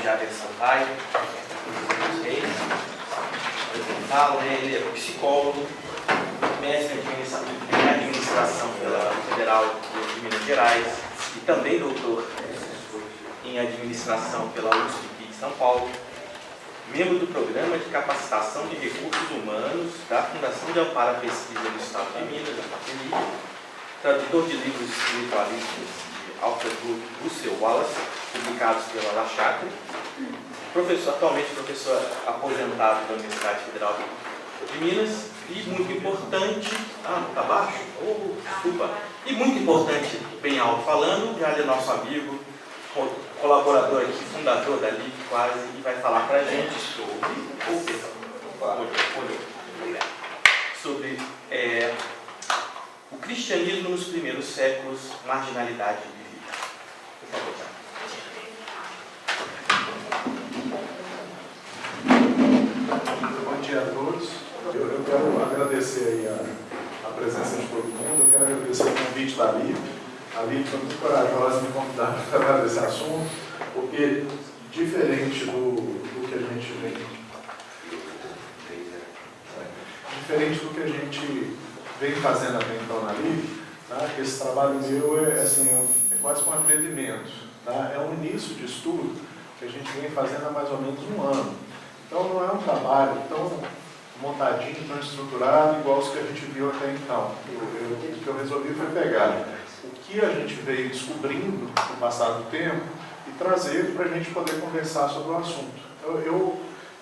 Jader Sampaio, apresentá-lo, né? Ele é psicólogo, mestre em administração pela Federal de Minas Gerais e também doutor em administração pela USP de São Paulo, membro do Programa de Capacitação de Recursos Humanos da Fundação de Amparo à Pesquisa do Estado de Minas, da FAPEMIG, tradutor de livros espiritualistas de Alfred Russel Wallace, publicados pela La Chatre, atualmente professor aposentado da Universidade Federal de Minas, e muito importante, tá abaixo? Desculpa. E muito importante, bem alto falando, já é nosso amigo, colaborador aqui, fundador da LIC quase, e vai falar para a gente sobre o cristianismo nos primeiros séculos, marginalidade de vida. Por favor, tá? Bom dia a todos. Eu quero agradecer aí a presença de todo mundo, eu quero agradecer o convite da LIC. A LIC foi muito corajosa em me convidar para tratar desse assunto, porque diferente do que a gente vem fazendo até então na LIC, tá? Esse trabalho meu é quase um atrevimento, tá? É um início de estudo que a gente vem fazendo há mais ou menos um ano. Então não é um trabalho tão montadinho, tão estruturado, igual os que a gente viu até então. O que eu resolvi foi pegar o que a gente veio descobrindo no passar do tempo e trazer para a gente poder conversar sobre o assunto.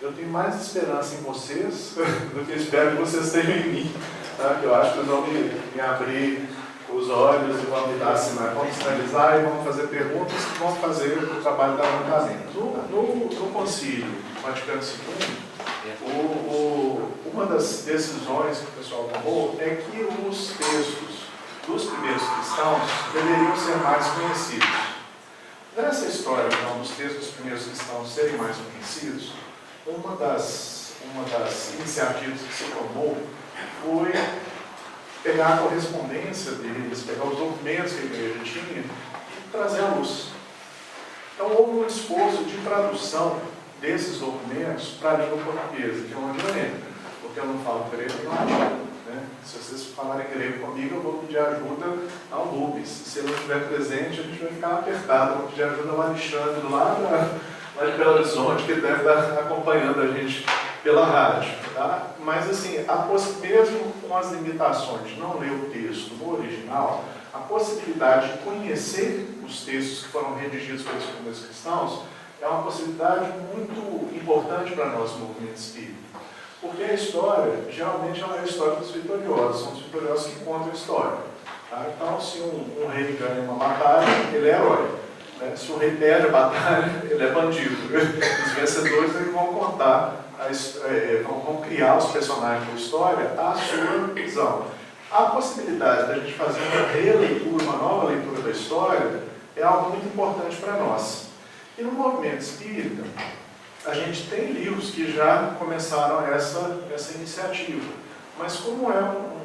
Eu tenho mais esperança em vocês do que espero que vocês tenham em mim. Tá? Eu acho que vocês vão me abrir os olhos e vão me dar sinais, vão sinalizar e vão fazer perguntas que vão fazer o trabalho dar um caminho. No Concílio Vaticano II, uma das decisões que o pessoal tomou é que os textos dos primeiros cristãos deveriam ser mais conhecidos. Nessa história, então, dos textos dos primeiros cristãos serem mais conhecidos, uma das iniciativas que se tomou foi pegar a correspondência deles, pegar os documentos que a igreja tinha e trazer à luz. Então houve um esforço de tradução desses documentos para a língua portuguesa, que é onde eu entro, porque eu não falo grego nem latim. Né? Se vocês falarem grego comigo, eu vou pedir ajuda ao Rubens. Se ele não estiver presente, a gente vai ficar apertado. Eu vou pedir ajuda ao Alexandre, lá de Belo Horizonte, que deve estar acompanhando a gente pela rádio. Tá? Mas, assim, mesmo com as limitações de não ler o texto no original, a possibilidade de conhecer os textos que foram redigidos pelos primeiros cristãos é uma possibilidade muito importante para nós no movimento espírita. Porque a história, geralmente, não é a história dos vitoriosos, são os vitoriosos que contam a história. Tá? Então, se um rei ganha uma batalha, ele é herói. Né? Se o rei perde a batalha, ele é bandido. Os vencedores eles vão contar, vão criar os personagens da história à sua visão. A possibilidade da gente fazer uma releitura, uma nova leitura da história, é algo muito importante para nós. E no movimento espírita, a gente tem livros que já começaram essa iniciativa. Mas como é um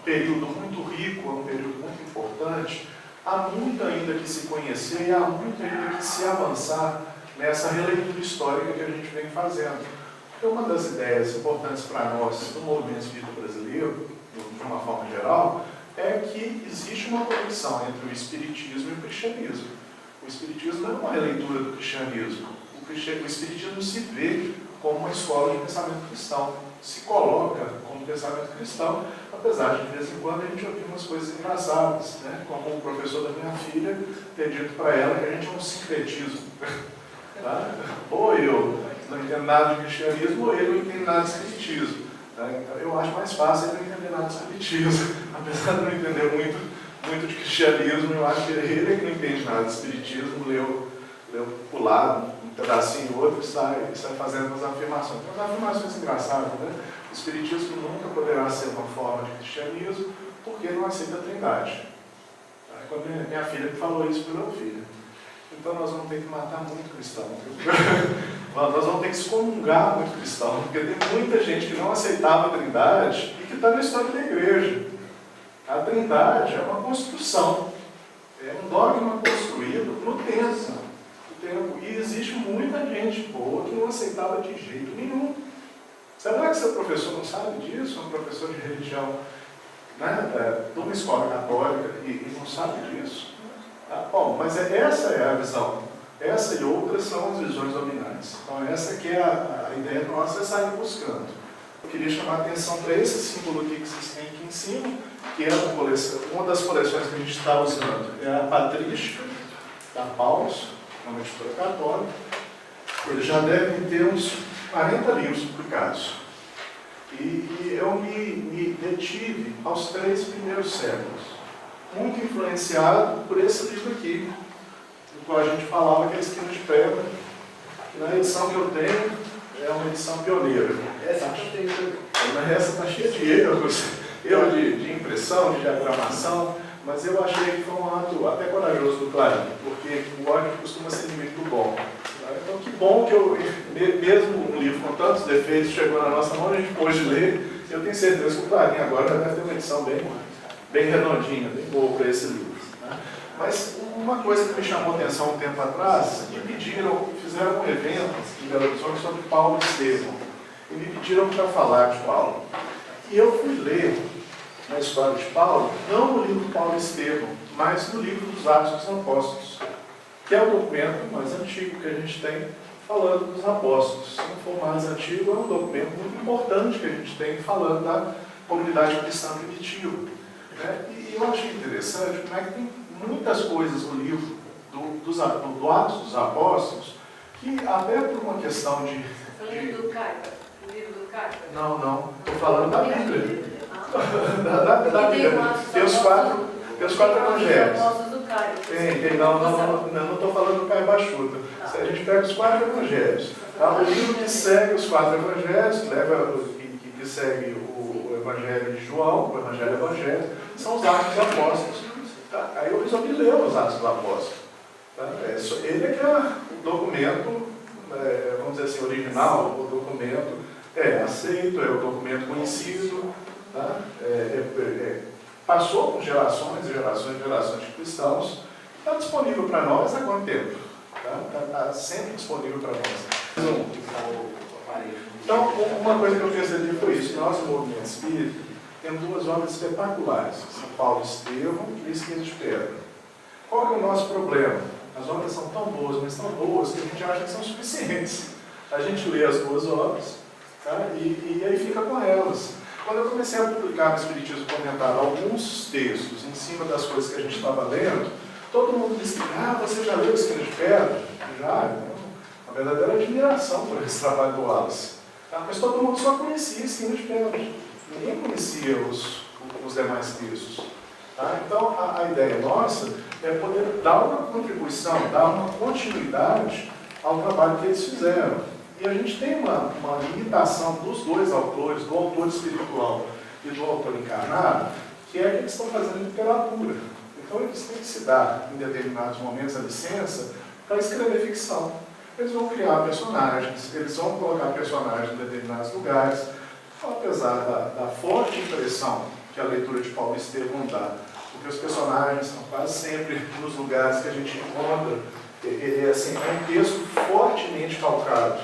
período muito rico, é um período muito importante, há muito ainda que se conhecer e há muito ainda que se avançar nessa releitura histórica que a gente vem fazendo. Porque uma das ideias importantes para nós no movimento espírita brasileiro, de uma forma geral, é que existe uma conexão entre o espiritismo e o cristianismo. O espiritismo não é uma releitura do cristianismo. O espiritismo se vê como uma escola de pensamento cristão, se coloca como pensamento cristão, apesar de vez em quando a gente ouvir umas coisas engraçadas, né? Como o professor da minha filha ter dito para ela que a gente é um sincretismo. Tá? Ou eu não entendo nada de cristianismo, ou ele não entende nada de espiritismo. Tá? Então, eu acho mais fácil ele não entender nada de espiritismo, apesar de não entender muito de cristianismo, eu acho que ele que não entende nada de espiritismo, leu pro lado, um pedacinho e outro, e sai fazendo umas afirmações. Umas afirmações engraçadas, né? O espiritismo nunca poderá ser uma forma de cristianismo, porque não aceita a trindade. Quando minha filha me falou isso, meu filho, então nós vamos ter que matar muito cristão. Nós vamos ter que excomungar muito cristão, porque tem muita gente que não aceitava a trindade e que está na história da igreja. A trindade é uma construção, é um dogma construído no tempo. tempo. E existe muita gente boa que não aceitava de jeito nenhum. Será que seu professor não sabe disso? Um professor de religião, né, de uma escola católica e não sabe disso? Tá? Bom, mas essa é a visão. Essa e outras são as visões dominantes. Então essa que é a ideia nossa, é sair buscando. Eu queria chamar a atenção para esse símbolo aqui que vocês têm aqui em cima, que é uma das coleções que a gente está usando. É a Patrística, da Paulus, uma editora católica. Eles já devem ter uns 40 livros publicados. E eu me detive aos 3 primeiros séculos, muito influenciado por esse livro aqui, do qual a gente falava, que é a Esquina de Pedra, que na edição que eu tenho é uma edição pioneira. Essa está cheia de erros de impressão, de diagramação, mas eu achei que foi um ato até corajoso do Clarim, porque o ódio costuma ser inimigo do bom. Então, que bom que mesmo um livro com tantos defeitos chegou na nossa mão, a gente pôde ler. Eu tenho certeza que o Clarim agora deve ter uma edição bem redondinha, bem boa para esse livro. Né? Mas uma coisa que me chamou a atenção um tempo atrás, fizeram um evento em Belo Horizonte sobre Paulo e Estevão. E me pediram para falar de Paulo. E eu fui ler na história de Paulo, não no livro Paulo e Estevão, mas no livro dos Atos dos Apóstolos, que é o documento mais antigo que a gente tem falando dos apóstolos. Se não for mais antigo, é um documento muito importante que a gente tem falando da comunidade cristã primitiva. Né? E eu achei interessante como é que tem muitas coisas no livro do Atos dos Apóstolos, que até por uma questão de... Falando do Carpa, o livro do Carpa? Não, estou falando da Bíblia. Da Bíblia. Tem os quatro evangelhos. Não estou falando do Caio Bachuta. A gente pega os 4 evangelhos. Tá? O livro que segue os 4 evangelhos, que segue o Evangelho de João, o Evangelho evangélico, são os Atos dos Apóstolos. Tá? Aí eu resolvi ler os Atos dos Apóstolos. Tá? Ele é que é o documento, vamos dizer assim, original, o documento aceito, é o documento conhecido. Tá? Passou por gerações e gerações de cristãos, está disponível para nós há quanto tempo? Está sempre disponível para nós. Então, uma coisa que eu percebi foi isso. Nós, no Movimento Espírita, temos 2 obras espetaculares, São Paulo e Estevão e Esquina de Pedra. Qual que é o nosso problema? As obras são tão boas, mas tão boas, que a gente acha que são suficientes. A gente lê as 2 obras, tá? e aí fica com elas. Quando eu comecei a publicar no Espiritismo Comentado alguns textos em cima das coisas que a gente estava lendo, todo mundo disse que, você já leu Esquina de Pedra? Já, uma verdadeira admiração por esse trabalho do Wallace. Tá? Mas todo mundo só conhecia Esquina de Pedra. Ninguém conhecia os demais textos. Tá? Então, a ideia nossa é poder dar uma contribuição, dar uma continuidade ao trabalho que eles fizeram. E a gente tem uma limitação dos 2 autores, do autor espiritual e do autor encarnado, que é que eles estão fazendo literatura. Então eles têm que se dar, em determinados momentos, a licença para escrever ficção. Eles vão criar personagens, eles vão colocar personagens em determinados lugares, apesar da forte impressão que a leitura de Paulo e Estevão dá, porque os personagens são quase sempre nos lugares que a gente encontra. É um texto fortemente calcado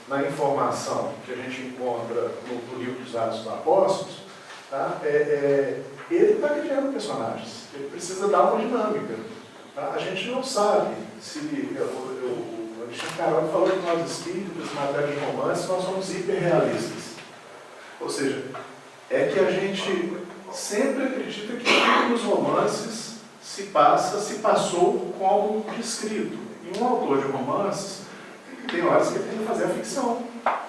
na informação que a gente encontra no livro dos Atos dos Apóstolos. Tá? Ele está criando personagens, ele precisa dar uma dinâmica. Tá? A gente não sabe se... O Alexandre Carvalho falou que nós espíritas, em matéria de romance, nós somos hiperrealistas. Ou seja, é que a gente sempre acredita que tudo nos romances se passou como descrito. E um autor de romances, tem horas que ele tem que fazer a ficção.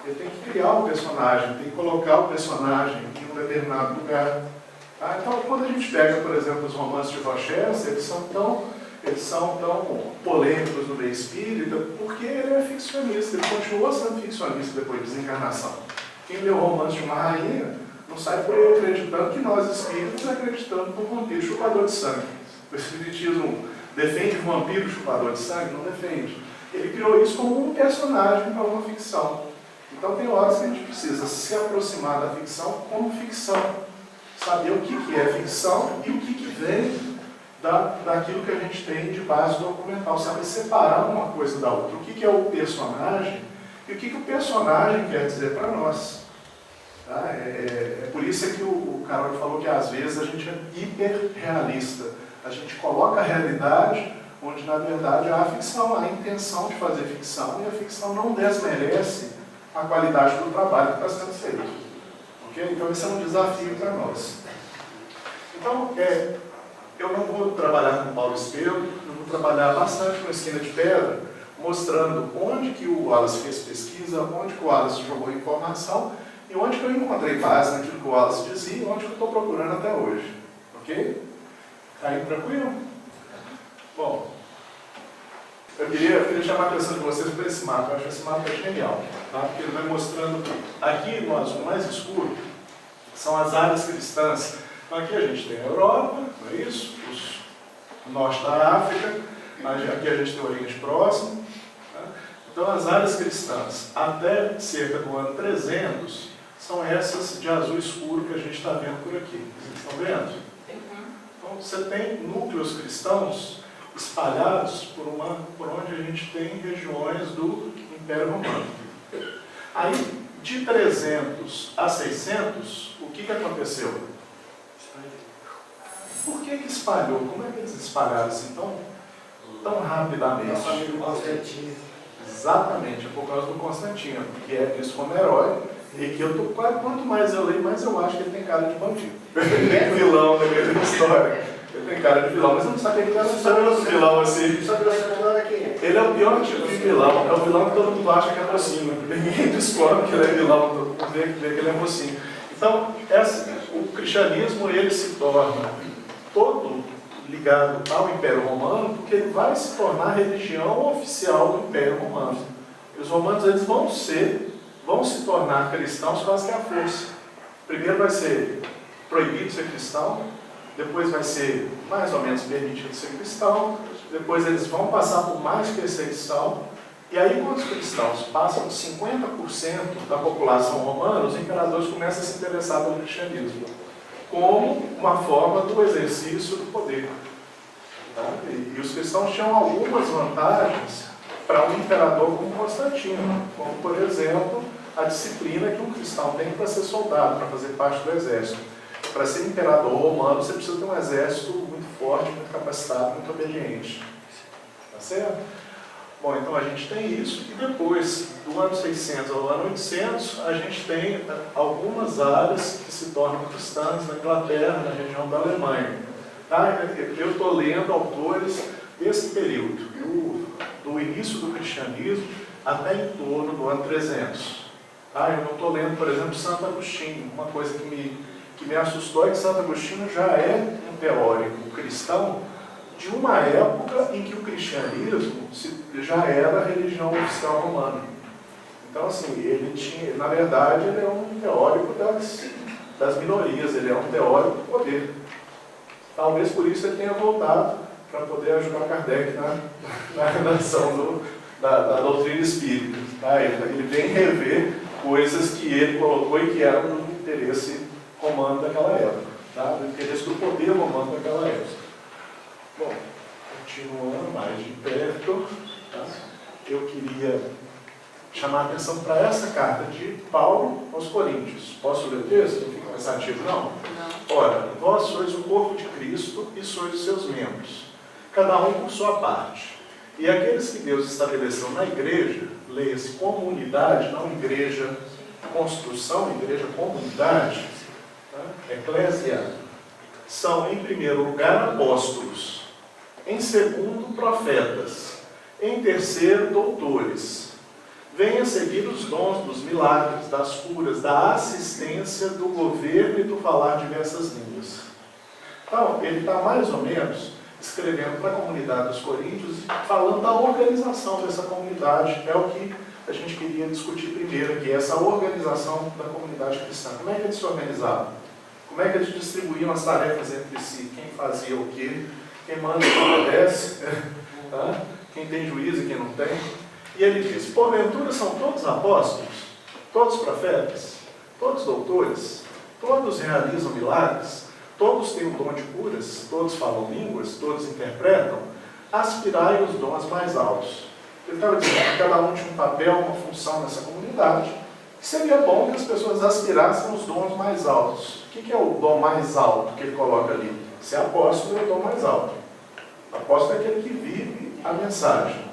Ele tem que criar um personagem, tem que colocar o personagem em um determinado lugar. Tá? Então, quando a gente pega, por exemplo, os romances de Rochester, eles são tão polêmicos no meio espírita, porque ele é ficcionista, ele continuou sendo ficcionista depois de desencarnação. Quem lê o romance de uma rainha não sai por aí acreditando que nós espíritas acreditamos no vampiro chupador de sangue. O espiritismo defende o vampiro chupador de sangue? Não defende. Ele criou isso como um personagem para uma ficção. Então tem horas que a gente precisa se aproximar da ficção como ficção. Saber o que é ficção e o que vem daquilo que a gente tem de base documental, saber separar uma coisa da outra. O que é o personagem e o que o personagem quer dizer para nós. Tá? É por isso que o Carol falou que às vezes a gente é hiperrealista. A gente coloca a realidade onde na verdade há a ficção, há a intenção de fazer ficção, e a ficção não desmerece a qualidade do trabalho que está sendo feito. Okay? Então esse é um desafio para nós. Então, eu não vou trabalhar com Paulo Estevam, eu vou trabalhar bastante com Esquina de Pedra, mostrando onde que o Wallace fez pesquisa, onde que o Wallace jogou informação, e onde que eu encontrei base naquilo que o Wallace dizia e onde que eu estou procurando até hoje. Ok? Está aí tranquilo? Bom, eu queria chamar a atenção de vocês para esse mapa. Eu acho que esse mapa é genial, tá? Porque ele vai mostrando aqui no azul mais escuro são as áreas cristãs. Então aqui a gente tem a Europa, não é isso? O norte da África, aqui a gente tem o Oriente Próximo. Tá? Então as áreas cristãs até cerca do ano 300 são essas de azul escuro que a gente está vendo por aqui. Vocês estão vendo? Então você tem núcleos cristãos espalhados por onde a gente tem regiões do Império Romano. Aí, de 300 a 600, o que aconteceu? Por que espalhou? Como é que eles espalharam assim tão rapidamente? Exatamente, é por causa do Constantino, que é visto como herói, e que quanto mais eu leio, mais eu acho que ele tem cara de bandido. Ele é vilão na mesma história. Ele tem cara de vilão, mas eu não sabia que ele era um vilão assim. Ele é o pior tipo de vilão, é o vilão que todo mundo acha que é mocinho. Ninguém descobre que ele é vilão, vê que ele é mocinho. Então, o cristianismo ele se torna todo ligado ao Império Romano, porque ele vai se tornar a religião oficial do Império Romano. E os romanos eles vão se tornar cristãos quase que à força. Primeiro vai ser proibido ser cristão, depois vai ser mais ou menos permitido ser cristão, depois eles vão passar por mais perseguição, e aí quando os cristãos passam de 50% da população romana, os imperadores começam a se interessar pelo cristianismo, como uma forma do exercício do poder. Tá? E os cristãos tinham algumas vantagens para um imperador como Constantino, como por exemplo, a disciplina que um cristão tem para ser soldado, para fazer parte do exército. Para ser imperador romano, você precisa ter um exército muito forte, muito capacitado, muito obediente. Tá certo? Bom, então a gente tem isso, e depois, do ano 600 ao ano 800, a gente tem algumas áreas que se tornam cristãs na Inglaterra, na região da Alemanha. Tá? Eu estou lendo autores desse período, do início do cristianismo até em torno do ano 300. Tá? Eu não estou lendo, por exemplo, Santo Agostinho. Uma coisa que me assustou é que Santo Agostinho já é um teórico cristão de uma época em que o cristianismo já era a religião oficial romana. Então, assim, na verdade, ele é um teórico das minorias, ele é um teórico do poder. Talvez por isso ele tenha voltado para poder ajudar Kardec na redação da doutrina espírita. Tá? Ele vem rever coisas que ele colocou e que eram do interesse romano daquela época, tá? Do interesse do poder romano daquela época. Bom, continuando mais de perto, tá? Eu queria chamar a atenção para essa carta de Paulo aos Coríntios. Posso ler o texto? Não fica cansativo, não? Não. Ora, vós sois o corpo de Cristo e sois os seus membros, cada um por sua parte. E aqueles que Deus estabeleceu na igreja, leia-se comunidade, não igreja construção, igreja comunidade, tá? Eclésia, são em primeiro lugar apóstolos, em segundo profetas, em terceiro doutores. Venha a seguir os dons dos milagres, das curas, da assistência, do governo e do falar diversas línguas. Então, ele está mais ou menos escrevendo para a comunidade dos coríntios, falando da organização dessa comunidade. É o que a gente queria discutir primeiro aqui, essa organização da comunidade cristã. Como é que eles se organizavam? Como é que eles distribuíam as tarefas entre si? Quem fazia o quê? Quem manda e quem obedece? Tá? Quem tem juízo e quem não tem? E ele diz, porventura são todos apóstolos, todos profetas, todos doutores, todos realizam milagres, todos têm o dom de curas, todos falam línguas, todos interpretam, aspirai os dons mais altos. Ele estava dizendo que cada um tinha um papel, uma função nessa comunidade, que seria bom que as pessoas aspirassem os dons mais altos. O que é o dom mais alto que ele coloca ali? Ser apóstolo é o dom mais alto. Apóstolo é aquele que vive a mensagem,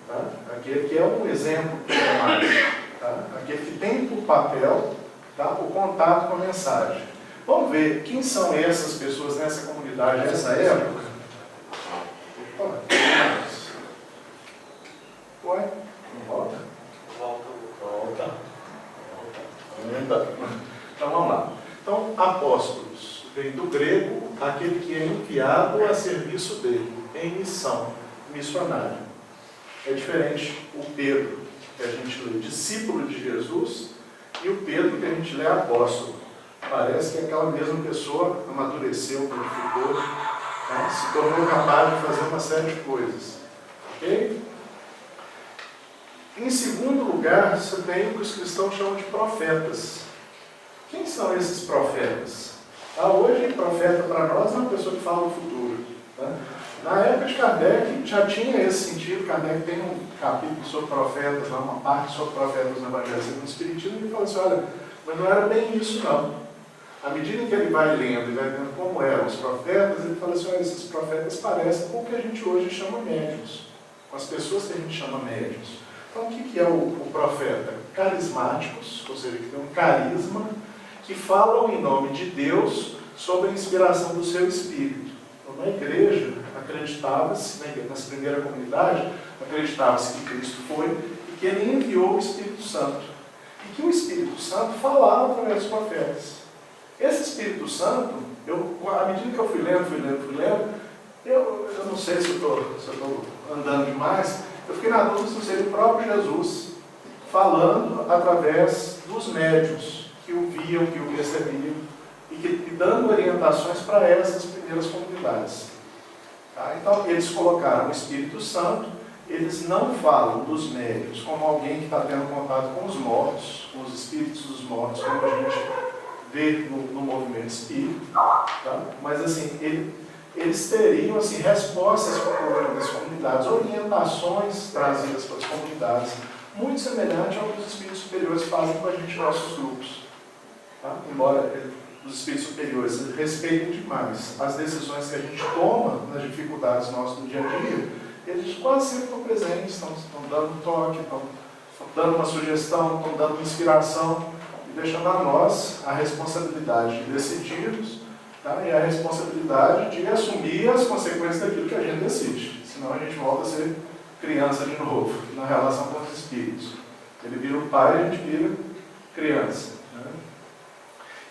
tá? Aquele que é um exemplo mais, tá? Aquele que tem por papel, tá, o contato com a mensagem. Vamos ver quem são essas pessoas nessa comunidade nessa época. Opa, ué, não volta? Volta. Então vamos lá. Então, apóstolos vem do grego aquele que é enviado a serviço dele, em missão, missionário. É diferente o Pedro, que a gente lê discípulo de Jesus, e o Pedro, que a gente lê apóstolo. Parece que aquela mesma pessoa amadureceu, modificou, né? Se tornou capaz de fazer uma série de coisas. Ok? Em segundo lugar, você tem o que os cristãos chamam de profetas. Quem são esses profetas? Hoje, profeta para nós é uma pessoa que fala do futuro. Tá? Na época de Kardec, já tinha esse sentido. Kardec tem um capítulo sobre profetas, uma parte sobre profetas no Evangelho segundo o Espiritismo, e ele fala assim, olha, mas não era bem isso não. À medida que ele vai lendo e vai vendo como eram os profetas, ele fala assim, olha, esses profetas parecem com o que a gente hoje chama médiuns, com as pessoas que a gente chama médiuns. Então, o que é o profeta? Carismáticos, ou seja, que tem um carisma, que falam em nome de Deus sobre a inspiração do seu Espírito. Então, na igreja, acreditava-se, nessa primeira comunidade, acreditava-se que Cristo foi e que Ele enviou o Espírito Santo. E que o Espírito Santo falava através dos profetas. Esse Espírito Santo, à medida que eu fui lendo, eu não sei se eu estou andando demais, eu fiquei na dúvida se seria o próprio Jesus falando através dos médiuns que o viam, que o recebiam e dando orientações para essas primeiras comunidades. Tá? Então, eles colocaram o Espírito Santo, eles não falam dos médiuns como alguém que está tendo contato com os mortos, com os espíritos dos mortos, como a gente vê no movimento espírita, tá? Mas assim, eles teriam assim, respostas para o problema das comunidades, orientações trazidas para as comunidades, muito semelhante ao que os espíritos superiores fazem com a gente em nossos grupos. Tá? Embora os espíritos superiores respeitem demais as decisões que a gente toma nas dificuldades nossas do dia a dia, eles quase sempre estão presentes, estão dando um toque, estão dando uma sugestão, estão dando uma inspiração, e deixando a nós a responsabilidade de decidirmos, tá? E a responsabilidade de assumir as consequências daquilo que a gente decide. Senão a gente volta a ser criança de novo, na relação com os espíritos. Ele vira o pai e a gente vira criança. Né?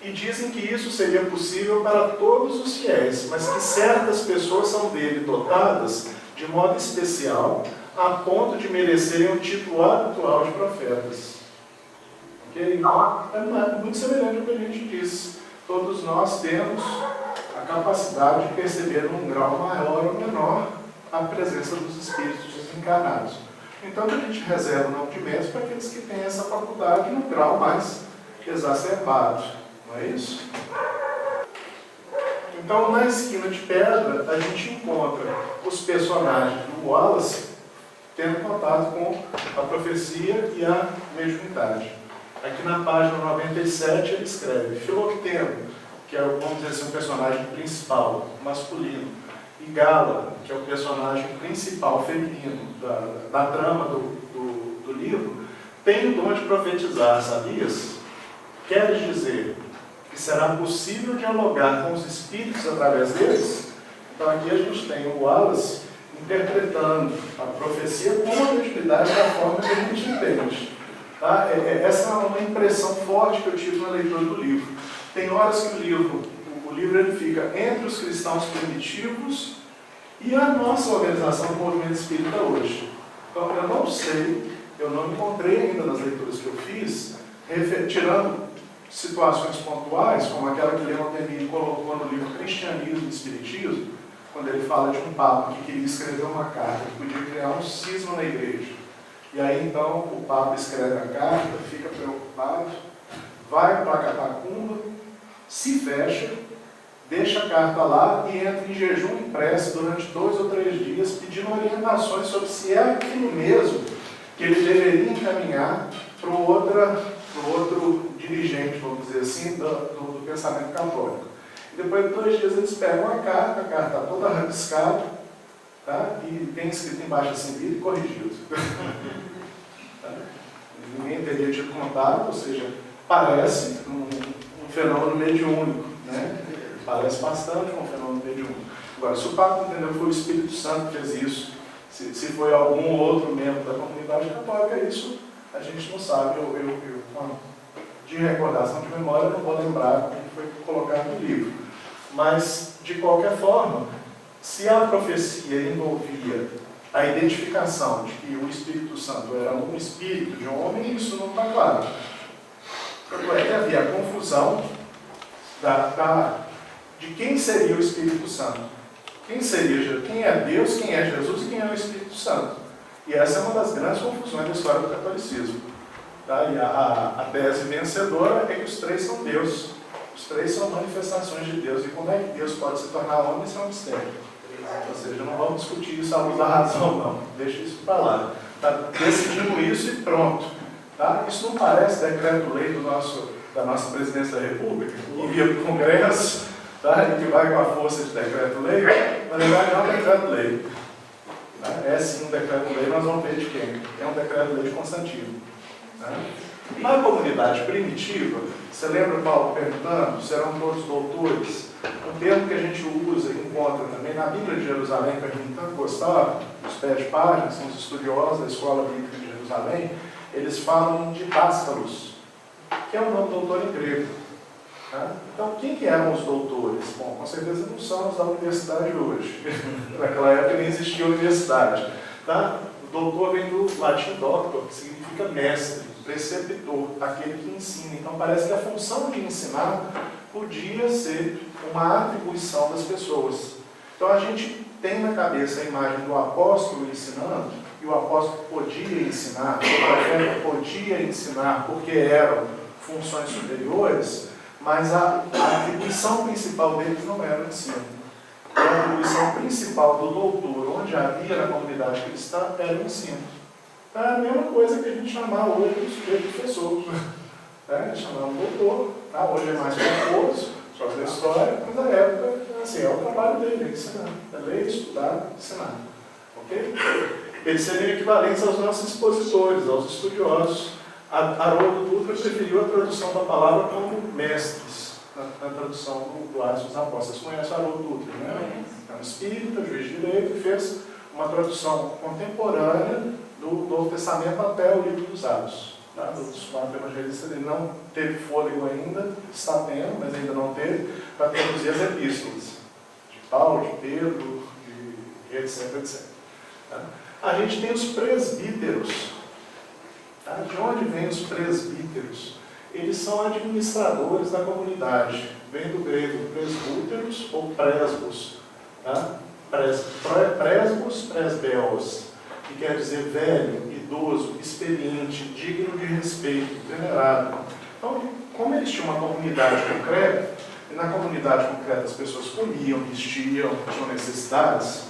E dizem que isso seria possível para todos os fiéis, mas que certas pessoas são dele dotadas de modo especial, a ponto de merecerem o título habitual de profetas. Okay? Então, é muito semelhante ao que a gente disse. Todos nós temos a capacidade de perceber num grau maior ou menor a presença dos espíritos desencarnados. Então, a gente reserva o nome de médios para aqueles que têm essa faculdade num grau mais exacerbado. Não é isso? Então, na esquina de pedra, a gente encontra os personagens do Wallace tendo contato com a profecia e a mediunidade. Aqui na página 97 ele escreve Filocteno, que é, vamos dizer assim, um personagem principal, masculino, e Gala, que é o personagem principal, feminino, da trama do livro, tem o dom de profetizar, sabias? Quer dizer que será possível dialogar com os espíritos através deles? Então aqui a gente tem o Wallace interpretando a profecia como a mediunidade da forma que a gente entende. Tá? Essa é uma impressão forte que eu tive na leitura do livro. Tem horas que o livro ele fica entre os cristãos primitivos e a nossa organização do movimento espírita hoje. Então eu não sei, eu não encontrei ainda nas leituras que eu fiz, tirando situações pontuais, como aquela que Leon Denis colocou no livro Cristianismo e Espiritismo, quando ele fala de um papa que queria escrever uma carta, que podia criar um cisma na igreja. E aí então o papa escreve a carta, fica preocupado, vai para a catacumba, se fecha, deixa a carta lá e entra em jejum e prece durante 2 ou 3 dias, pedindo orientações sobre se é aquilo mesmo que ele deveria encaminhar para o outro dirigente, vamos dizer assim, do pensamento católico. E depois de 2 dias eles pegam a carta está toda rabiscada, tá? E tem escrito embaixo assim, lido e corrigido. Tá? Ninguém teria tido contato, ou seja, parece um fenômeno mediúnico, né? Parece bastante com um fenômeno mediúnico. Agora, se o Papa entendeu que foi o Espírito Santo que fez isso, se foi algum outro membro da comunidade católica, isso a gente não sabe. De recordação de memória, eu não vou lembrar como foi colocado no livro. Mas, de qualquer forma, se a profecia envolvia a identificação de que o Espírito Santo era um espírito de um homem, isso não está claro. Tanto é que havia a confusão de quem seria o Espírito Santo. Quem é Deus, quem é Jesus e quem é o Espírito Santo. E essa é uma das grandes confusões da história do catolicismo. Tá? E a tese vencedora é que os 3 são Deus. Os 3 são manifestações de Deus. E como é que Deus pode se tornar homem? Isso é um mistério. Ou seja, não vamos discutir isso à luz da razão, não. Deixa isso para lá. Tá? Decidimos isso e pronto. Tá? Isso não parece decreto-lei da nossa presidência da República, que envia para o Congresso, tá? E que vai com a força de decreto-lei. Na verdade, não é um decreto-lei. Tá? É sim um decreto-lei, nós vamos ver de quem. É um decreto-lei de Constantino. Tá? Na comunidade primitiva, você lembra Paulo perguntando, serão todos doutores? Um termo que a gente usa e encontra também na Bíblia de Jerusalém, que a gente tanto gostava, os pés de página, são os estudiosos da Escola Bíblica de Jerusalém, eles falam de díscalos, que é o nome doutor em grego. Tá? Então, quem que eram os doutores? Bom, com certeza não são os da universidade hoje. Naquela época nem existia universidade. Tá? O doutor vem do latim doctor, que significa mestre, preceptor, aquele que ensina. Então, parece que a função de ensinar podia ser uma atribuição das pessoas. Então, a gente tem na cabeça a imagem do apóstolo ensinando, e o apóstolo podia ensinar, o profeta podia ensinar, porque eram funções superiores, mas a atribuição principal deles não era o ensino. A atribuição principal do doutor, onde havia na comunidade cristã, era o ensino. É a mesma coisa que a gente chamar hoje de sujeito professor. A gente chamava doutor, tá? Hoje é mais famoso, só da história, mas na época, assim, é o trabalho dele, é ensinar. É ler, estudar, ensinar. Ok? Eles seriam equivalentes aos nossos expositores, aos estudiosos. Haroldo Dutra preferiu a tradução da palavra como mestres, na tradução do Atos dos Apóstolos. Vocês conhecem o Haroldo Dutra, né? É um espírita, juiz de direito, e fez uma tradução contemporânea do Novo Testamento até o livro dos Atos. Tá? Dos 4 evangelistas, ele não teve fôlego ainda, está tendo, mas ainda não teve, para traduzir as epístolas de Paulo, de Pedro, de etc, etc. Tá? A gente tem os presbíteros. Tá? De onde vêm os presbíteros? Eles são administradores da comunidade. Vem do grego presbúteros ou presbos. Tá? Presbos, presbeos, que quer dizer velho, idoso, experiente, digno de respeito, venerado. Então, como eles tinham uma comunidade concreta, e na comunidade concreta as pessoas comiam, vestiam, tinham necessidades,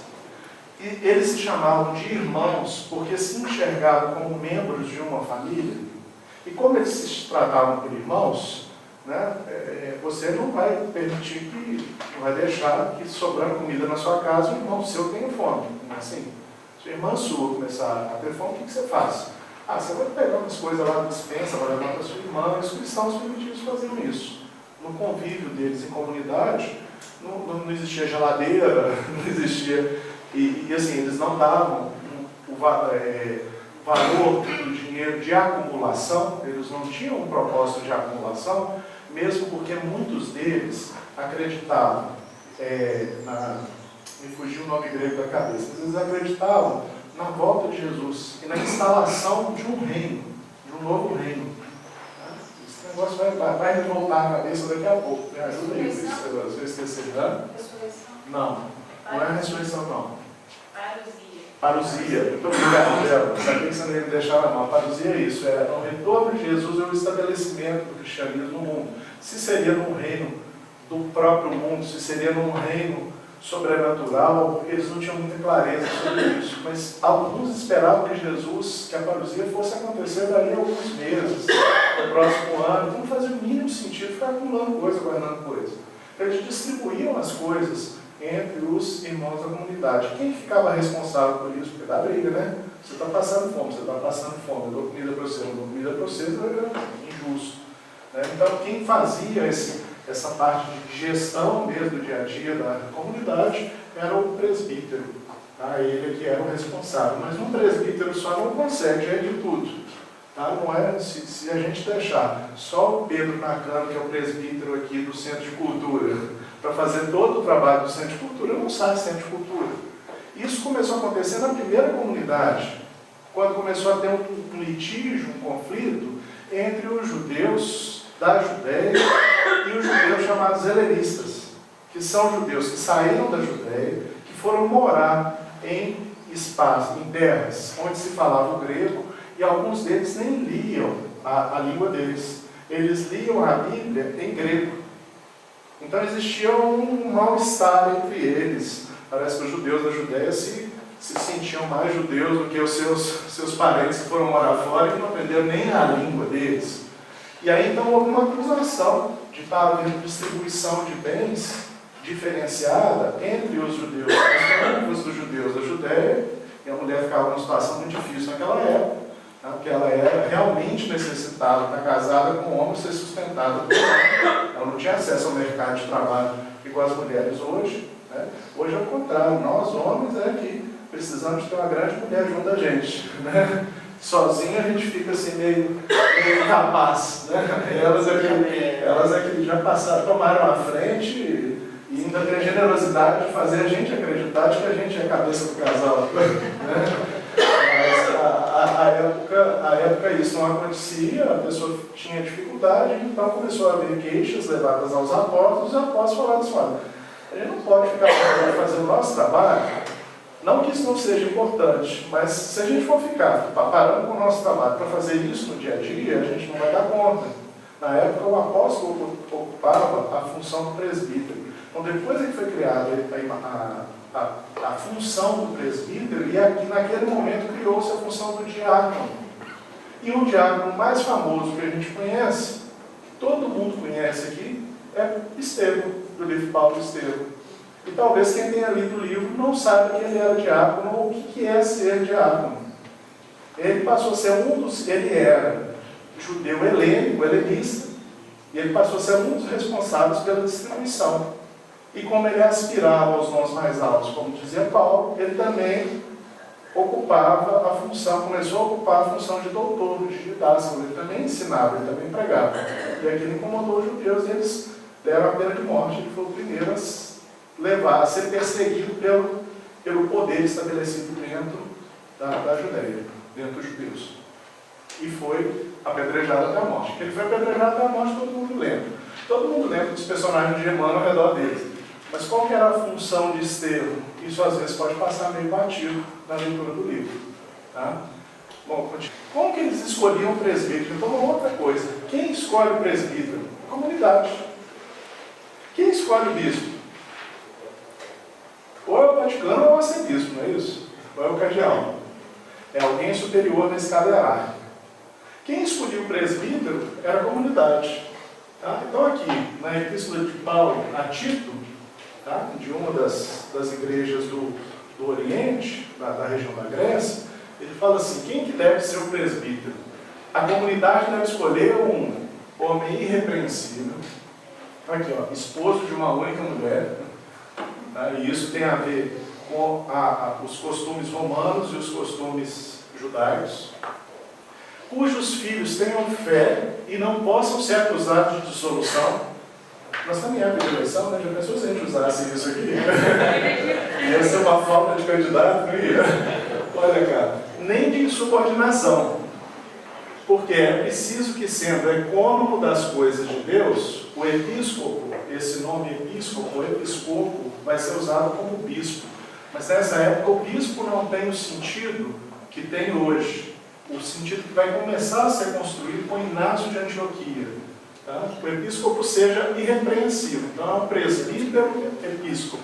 e eles se chamavam de irmãos porque se enxergavam como membros de uma família. E como eles se tratavam por irmãos, né, você não vai permitir não vai deixar que sobrando comida na sua casa, o irmão seu tenha fome. Não é assim? Se a irmã sua começar a ter fome, o que você faz? Você vai pegar umas coisas lá da dispensa, vai levar para sua irmã. Os cristãos primitivos faziam isso. No convívio deles em comunidade, não existia geladeira, não existia... E assim, eles não davam o valor do dinheiro de acumulação, eles não tinham um propósito de acumulação, mesmo porque muitos deles acreditavam, me fugiu o nome grego da cabeça, mas eles acreditavam na volta de Jesus e na instalação de um reino, de um novo reino. Esse negócio vai me voltar na cabeça daqui a pouco. Me ajuda aí, se eu esquecer. Ressurreição? Não é ressurreição, não. Parousia. Parousia, muito obrigado, Bela. Sabia que você não ia me deixar na mão. Parousia é isso, o retorno de Jesus é o estabelecimento do cristianismo no mundo. Se seria num reino do próprio mundo, se seria num reino sobrenatural, porque eles não tinham muita clareza sobre isso. Mas alguns esperavam que Jesus, que a parousia fosse acontecer dali a alguns meses, no próximo ano. Então não fazia o mínimo sentido ficar acumulando coisa, guardando coisa. Eles distribuíam as coisas entre os irmãos da comunidade. Quem ficava responsável por isso? Porque dá briga, né? Você está passando fome, você está passando fome, eu dou comida para você, eu dou comida para você, é injusto. Né? Então, quem fazia essa parte de gestão mesmo do dia a dia da comunidade era o presbítero. Tá? Ele que era o responsável. Mas um presbítero só não consegue gerir tudo. Tá? Não é, se a gente deixar só o Pedro Nakano, que é o presbítero aqui do Centro de Cultura, para fazer todo o trabalho do Centro de Cultura, não sai Centro de Cultura. Isso começou a acontecer na primeira comunidade, quando começou a ter um litígio, um conflito entre os judeus da Judéia e os judeus chamados helenistas, que são judeus que saíram da Judéia, que foram morar em espaços, em terras, onde se falava o grego, e alguns deles nem liam a língua deles. Eles liam a Bíblia em grego. Então existia um mal-estar entre eles. Parece que os judeus da Judéia se sentiam mais judeus do que os seus parentes que foram morar fora e que não aprenderam nem a língua deles. E aí então houve uma acusação de estar havendo distribuição de bens diferenciada entre os judeus, as famílias dos judeus da Judéia, e a mulher ficava numa situação muito difícil naquela época, né, porque ela era realmente necessitada, estar casada com um homem, ser sustentada por um homem. Ela não tinha acesso ao mercado de trabalho igual as mulheres hoje. Né? Hoje é o contrário, nós homens que precisamos ter uma grande mulher junto da gente. Né? Sozinho a gente fica assim meio incapaz. Né? Elas é que já passaram, tomaram a frente e ainda tem a generosidade de fazer a gente acreditar de que a gente é a cabeça do casal. Né? Mas a época isso não acontecia, a pessoa tinha dificuldade, então começou a haver queixas levadas aos apóstolos, e os apóstolos falaram assim: olha, a gente não pode ficar fazendo o nosso trabalho, não que isso não seja importante, mas se a gente for ficar parando com o nosso trabalho para fazer isso no dia a dia, a gente não vai dar conta. Na época, o apóstolo ocupava a função do presbítero. Então, depois que foi criada a função do presbítero, e aqui naquele momento criou-se a função do diácono. E o diácono mais famoso que a gente conhece, que todo mundo conhece aqui, é Estevão, do livro Paulo e Estevão. E talvez quem tenha lido o livro não saiba que ele era diácono ou o que é ser diácono. Ele passou a ser ele era judeu helênico, helenista, e ele passou a ser um dos responsáveis pela distribuição. E como ele aspirava aos dons mais altos, como dizia Paulo, ele também ocupava a função, começou a ocupar a função de doutor, de didático. Ele também ensinava, ele também pregava. E aquilo incomodou os judeus, e eles deram a pena de morte. Ele foi o primeiro a ser perseguido pelo poder estabelecido dentro da Judéia, dentro dos judeus. E foi apedrejado até a morte. Ele foi apedrejado até a morte, todo mundo lembra. Todo mundo lembra dos personagens de Emmanuel ao redor dele. Mas qual que era a função de Estevão? Isso às vezes pode passar meio batido na leitura do livro. Tá? Bom, como que eles escolhiam o presbítero? Então, uma outra coisa. Quem escolhe o presbítero? A comunidade. Quem escolhe o bispo? Ou é o Vaticano ou é o arcebispo, não é isso? Ou é o cardeal. É alguém superior na escada hierárquica. Quem escolhia o presbítero era a comunidade. Tá? Então aqui, na epístola de Paulo a Tito, tá? De uma das igrejas do Oriente, da região da Grécia, ele fala assim: quem que deve ser o presbítero? A comunidade deve escolher um homem irrepreensível, aqui, ó, esposo de uma única mulher, tá? E isso tem a ver com os costumes romanos e os costumes judaicos, cujos filhos tenham fé e não possam ser acusados de dissolução. Nós estamos em época de eleição, né? Já pensou se a gente usasse isso aqui? Ia ser uma falta de candidato, não ia? Olha, cara, nem de insubordinação. Porque é preciso que, sendo ecônomo das coisas de Deus, o episcopo, esse nome episcopo, o episcopo, vai ser usado como bispo. Mas nessa época o bispo não tem o sentido que tem hoje. O sentido que vai começar a ser construído com Inácio de Antioquia. Tá? O episcopo seja irrepreensível. Então é um presbítero episcopo.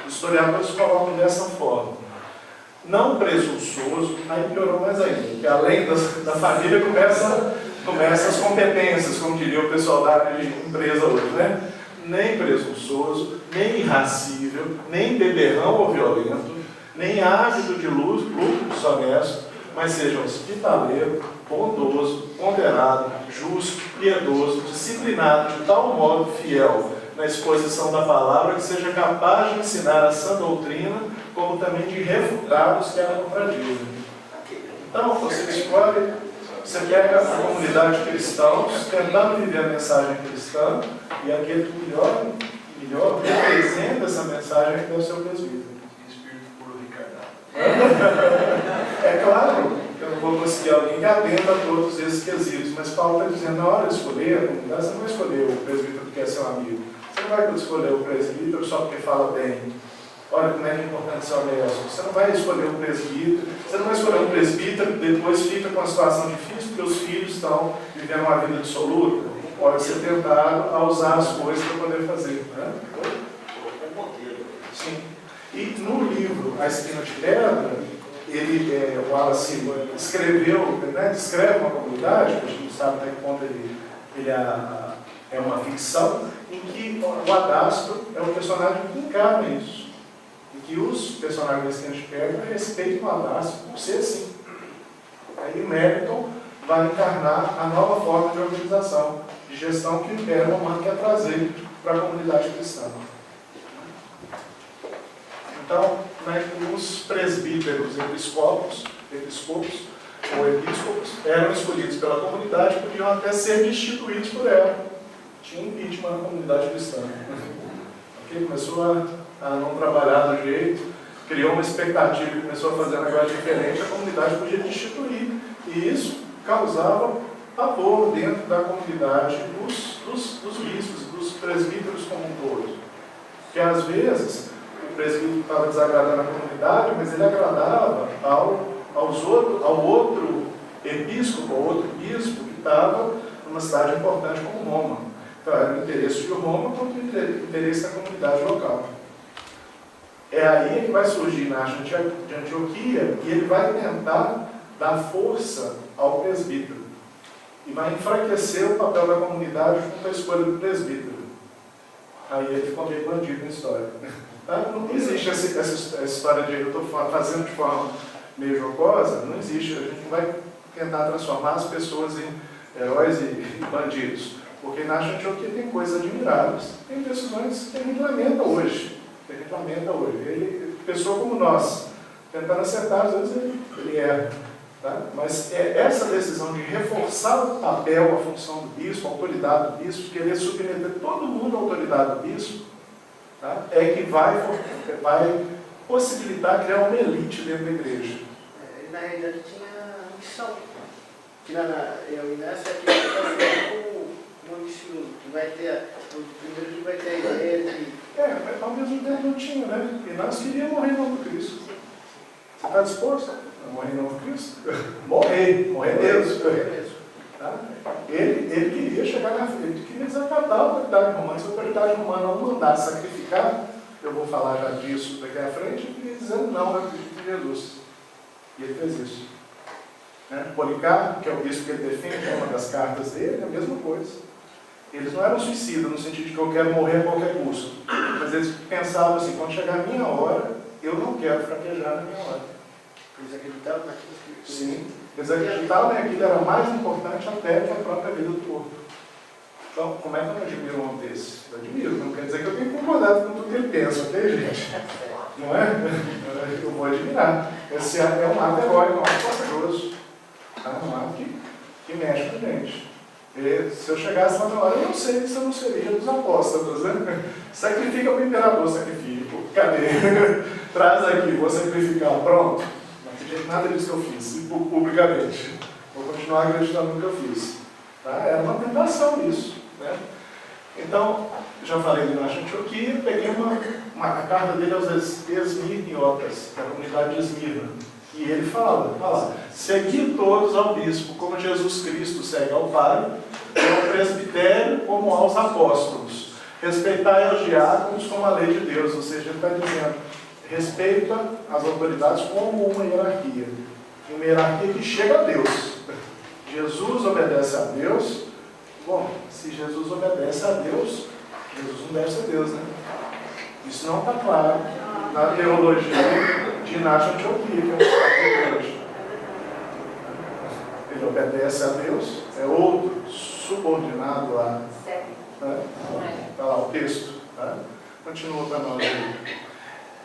Os historiadores colocam dessa forma. Não presunçoso, aí piorou mais ainda, porque além da família começa as competências, como diria o pessoal da área de empresa hoje, né? Nem presunçoso, nem irracível, nem beberrão ou violento, nem ávido de lucro desonesto, mas seja hospitaleiro, bondoso, ponderado, justo, piedoso, disciplinado, de tal modo fiel na exposição da palavra, que seja capaz de ensinar a sã doutrina, como também de refutar os que a contradizem. Então, você escolhe, você pega a comunidade cristã, tentando viver a mensagem cristã, e aquele que melhor representa essa mensagem é o seu presbítero. Espírito puro reencarnado. É claro que eu não vou conseguir alguém que atenda a todos esses quesitos, mas Paulo está dizendo, na hora de escolher a comunidade, você não vai escolher o presbítero porque é seu amigo. Você não vai escolher o presbítero só porque fala bem. Olha como é que é importante ser honesto. Você não vai escolher um presbítero, você não vai escolher um presbítero que depois fica com uma situação difícil porque os filhos estão vivendo uma vida dissoluta. Pode ser tentado a usar as coisas para poder fazer. Né? Sim. E no livro A Espina de Pedra, o Wallace escreveu, né, descreve uma comunidade, que a gente não sabe até que ponto ele é uma ficção, em que o Adastro é o personagem que encarna isso. Em que os personagens da Espina de Pedra respeitam o Adastro por ser assim. Aí Merton vai encarnar a nova forma de organização, de gestão que o Império Romano quer trazer para a comunidade cristã. Então, né, os presbíteros episcopos ou episcopos eram escolhidos pela comunidade, podiam até ser destituídos por ela. Tinha impeachment na comunidade cristã. Okay? Começou a não trabalhar do jeito, criou uma expectativa e começou a fazer um negócio diferente, a comunidade podia destituir. E isso causava pavor dentro da comunidade dos bispos, dos presbíteros como um todo. Porque às vezes o presbítero estava desagradando a comunidade, mas ele agradava ao outro episcopo, ao outro bispo que estava numa cidade importante como Roma. Então era o interesse de Roma contra o interesse da comunidade local. É aí que vai surgir Inácio de Antioquia e ele vai tentar dar força ao presbítero e vai enfraquecer o papel da comunidade junto à escolha do presbítero. Aí ele ficou meio bandido na história. Não existe essa história de eu estou fazendo de forma meio jocosa, não existe. A gente não vai tentar transformar as pessoas em heróis e bandidos. Porque na Antioquia tem coisas admiráveis, tem decisões que a gente lamenta hoje. Pessoa como nós, tentando acertar, às vezes ele erra. Tá? Mas essa decisão de reforçar o papel, a função do bispo, a autoridade do bispo, querer submeter todo mundo à autoridade do bispo, tá? É que vai possibilitar criar uma elite dentro da igreja. Na realidade tinha missão. Que o Inácio aqui está sendo uma missão, que vai ter, o primeiro que vai ter a ideia de... Mas ao mesmo tempo não tinha, né? Inácio queria morrer em nome do Cristo. Você está disposto a morrer em nome do Cristo? Morrer Deus. Tá? Ele queria chegar na frente, ele queria desacatar a autoridade romana. Se a autoridade romana não mandar sacrificar, eu vou falar já disso daqui à frente, ele queria dizer não, eu acredito em Jesus. E ele fez isso. Né? Policarpo, que é o bispo que ele defende, é uma das cartas dele, é a mesma coisa. Eles não eram suicidas no sentido de que eu quero morrer a qualquer custo. Mas eles pensavam assim, quando chegar a minha hora, eu não quero fraquejar na minha hora. Eles acreditavam naquilo que... Sim, eles acreditavam que aquilo era mais importante até que a própria vida do corpo. Então, como é que eu não admiro um homem desse? Eu admiro, não quer dizer que eu tenho concordado com tudo que ele pensa, ok, gente? Não é? Eu vou admirar. Esse é um ato heróico, é um ato corajoso. É um ato que mexe com a gente. E se eu chegasse lá na hora, eu não sei se eu não seria dos apóstolos, né? Sacrifica para o imperador, sacrifica. Cadê? Traz aqui, vou sacrificar, pronto. Não acredito nada disso que eu fiz, publicamente. Vou continuar acreditando no que eu fiz. Tá? Era uma tentação isso. Né? Então, já falei de Inácio de Antioquia, peguei a carta dele aos esmirniotas, da comunidade de Esmirna. E ele fala, segui todos ao bispo, como Jesus Cristo segue ao Pai, ao presbitério como aos apóstolos. Respeitai aos diáconos como a lei de Deus. Ou seja, ele está dizendo, respeita as autoridades como uma hierarquia que chega a Deus. Jesus obedece a Deus. Bom, se Jesus obedece a Deus, Jesus não deve ser Deus, né? Isso não está claro na teologia de Inácio Antioquia, que é o estado de hoje. Ele obedece a Deus, é outro subordinado lá. Está lá o texto. Tá? Continua para nós aí.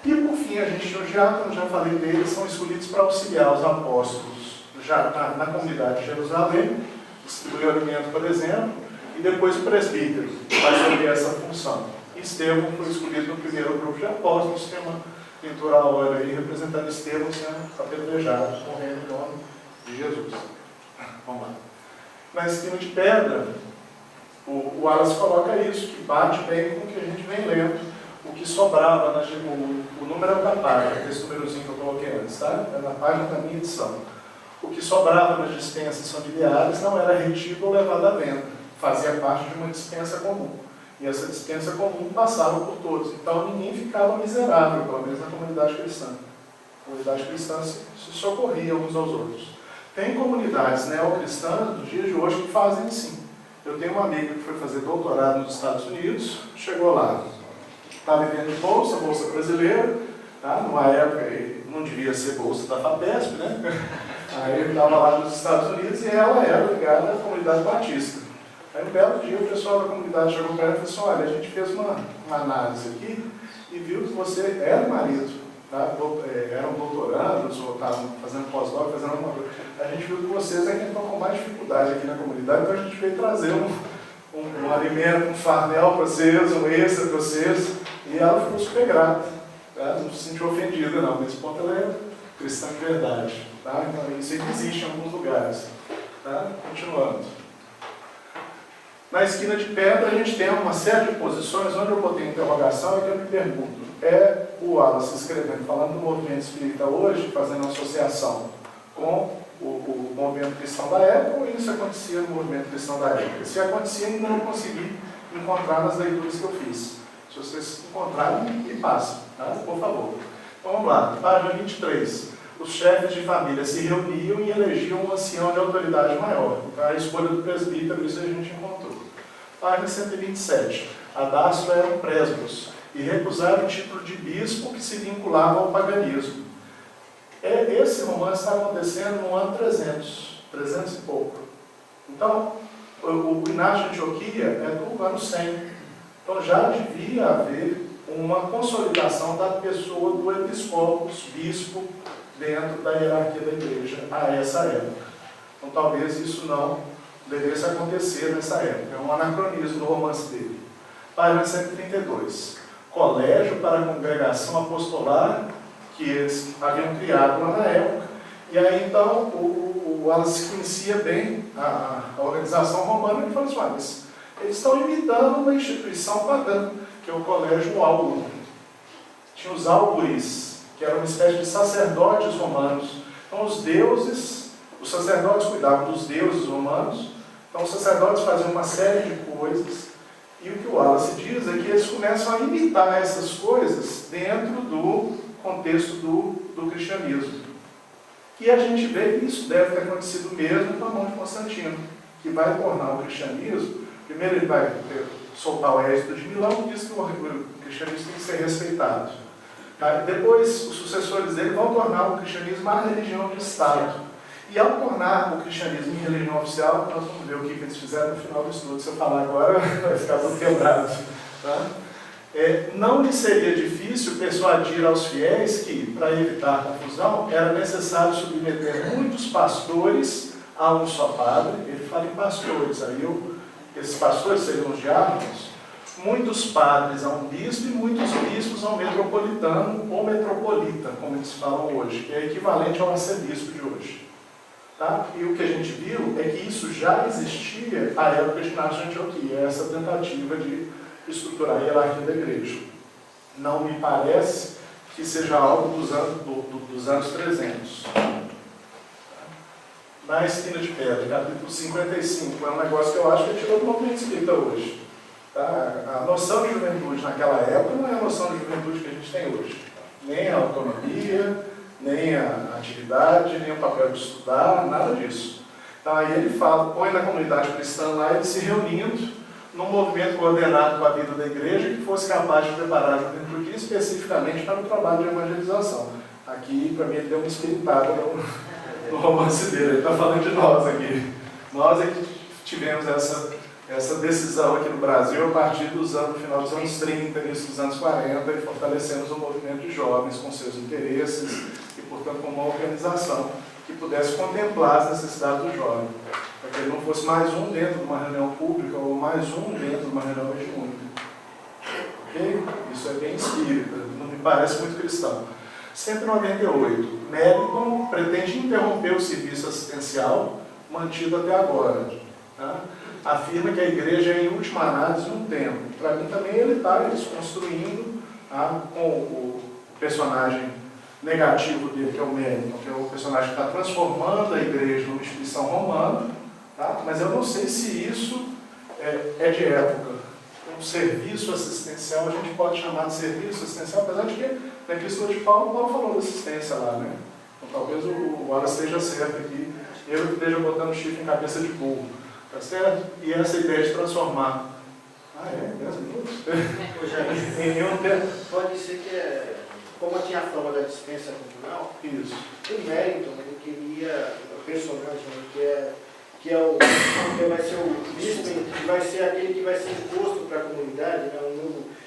E por fim, a gente tinha o diácono, já falei deles, são escolhidos para auxiliar os apóstolos já na comunidade de Jerusalém, distribuir alimento, por exemplo, e depois o presbítero vai assumir essa função. Estevão foi escolhido no primeiro grupo de apóstolos, tem uma pintura à hora aí representando Estevão sendo apedrejado, morrendo em nome de Jesus. Vamos lá. Na esquina de pedra, o Wallace coloca isso, que bate bem com o que a gente vem lendo. O que sobrava, o número da página, esse númerozinho que eu coloquei antes, tá? É na página da minha edição. O que sobrava nas dispensas familiares não era retido ou levado à venda, fazia parte de uma dispensa comum. E essa dispensa comum passava por todos. Então ninguém ficava miserável, pelo menos na comunidade cristã. A comunidade cristã se socorria uns aos outros. Tem comunidades neocristãs dos dias de hoje que fazem assim. Eu tenho uma amiga que foi fazer doutorado nos Estados Unidos, chegou lá, estava vivendo de bolsa brasileira, tá? Numa época não devia ser bolsa da FAPESP, né? Aí ele estava lá nos Estados Unidos e ela era ligada à comunidade batista. Aí um belo dia o pessoal da comunidade chegou para ela e falou assim, olha, a gente fez uma análise aqui e viu que você era marido, tá? Eram doutorandos ou estavam fazendo pós-doc, fazendo alguma coisa. A gente viu que vocês é quem estão com mais dificuldade aqui na comunidade, então a gente veio trazer um alimento, um farnel para vocês, um extra para vocês. E ela ficou super grata, tá? Não se sentiu ofendida não, nesse ponto ela é cristã de verdade, tá? Então isso existe em alguns lugares, tá? Continuando. Na esquina de pedra a gente tem uma série de posições onde eu botei interrogação e que eu me pergunto, o Wallace escrevendo, falando do movimento espírita hoje, fazendo uma associação com o movimento cristão da época, ou isso acontecia no movimento cristão da época? Se acontecia, ainda não consegui encontrar nas leituras que eu fiz. Se vocês encontrarem, me passem, tá? Por favor. Então vamos lá, página 23. Os chefes de família se reuniam e elegiam um ancião de autoridade maior. Então, a escolha do presbítero, isso a gente encontrou. Página 127. Adácio eram presbos e recusaram o título de bispo que se vinculava ao paganismo. Esse romance está acontecendo no ano 300 e pouco. Então, o Inácio de Antioquia é do ano 100. Então já devia haver uma consolidação da pessoa do episcopos, bispo, dentro da hierarquia da igreja a essa época. Então talvez isso não devesse acontecer nessa época. É um anacronismo do romance dele. Página 132. Colégio para a congregação apostolar que eles haviam criado lá na época. E aí então o Wallace conhecia bem a organização romana e falou assim, mas eles estão imitando uma instituição pagã, que é o Colégio Áugulo. Tinha os áugures, que eram uma espécie de sacerdotes romanos. Então os sacerdotes cuidavam dos deuses romanos, então os sacerdotes faziam uma série de coisas, e o que o Wallace diz é que eles começam a imitar essas coisas dentro do contexto do cristianismo. E a gente vê que isso deve ter acontecido mesmo com a mão de Constantino, que vai tornar o cristianismo. Primeiro ele vai soltar o Edito de Milão e diz que o cristianismo tem que ser respeitado. Tá? Depois, os sucessores dele vão tornar o cristianismo a religião de Estado. E ao tornar o cristianismo em religião oficial, nós vamos ver o que eles fizeram no final do estudo. Se eu falar agora, vai ficar tudo quebrado. Tá? Não lhe seria difícil persuadir aos fiéis que, para evitar confusão, era necessário submeter muitos pastores a um só padre. Ele fala em pastores, esses pastores seriam os diáconos, muitos padres a um bispo e muitos bispos a um metropolitano ou metropolita, como eles falam hoje, que é equivalente ao arcebispo de hoje. Tá? E o que a gente viu é que isso já existia à época de Inácio de Antioquia, essa tentativa de estruturar a hierarquia da igreja. Não me parece que seja algo dos anos 300. na esquina de pedra, capítulo 55, é um negócio que eu acho que é tirado do movimento espírita hoje. Tá? A noção de juventude naquela época não é a noção de juventude que a gente tem hoje. Nem a autonomia, nem a atividade, nem o papel de estudar, nada disso. Então aí ele fala, põe na comunidade cristã lá, ele se reunindo num movimento coordenado com a vida da igreja que fosse capaz de preparar a juventude especificamente para o trabalho de evangelização. Aqui, para mim, ele deu uma espiritada no romance dele, ele está falando de nós aqui. Nós é que tivemos essa decisão aqui no Brasil a partir do final dos anos 30, início dos anos 40, e fortalecemos o movimento de jovens com seus interesses e, portanto, com uma organização que pudesse contemplar as necessidades do jovem, para que ele não fosse mais um dentro de uma reunião pública ou mais um dentro de uma reunião mediúnica. Ok? Isso é bem espírita, não me parece muito cristão. 198. Meriton pretende interromper o serviço assistencial mantido até agora. Tá? Afirma que a igreja é, em última análise, um templo. Para mim também ele está desconstruindo com o personagem negativo dele, que é o Meriton, que é o personagem que está transformando a igreja numa instituição romana, tá? Mas eu não sei se isso é de época. Um serviço assistencial, a gente pode chamar de serviço assistencial, apesar de que na Epístola de Paulo, Paulo falou de assistência lá, né? Então talvez o Wallace esteja certo aqui, eu esteja botando chifre em cabeça de burro, tá certo? E essa ideia de transformar. Ah, é? 10 minutos? Pode ser que, como tinha a fama da dispensa comunal, Isso. o Meriton, ele queria o personagem que vai ser o bispo, que vai ser aquele que vai ser imposto para a comunidade, né?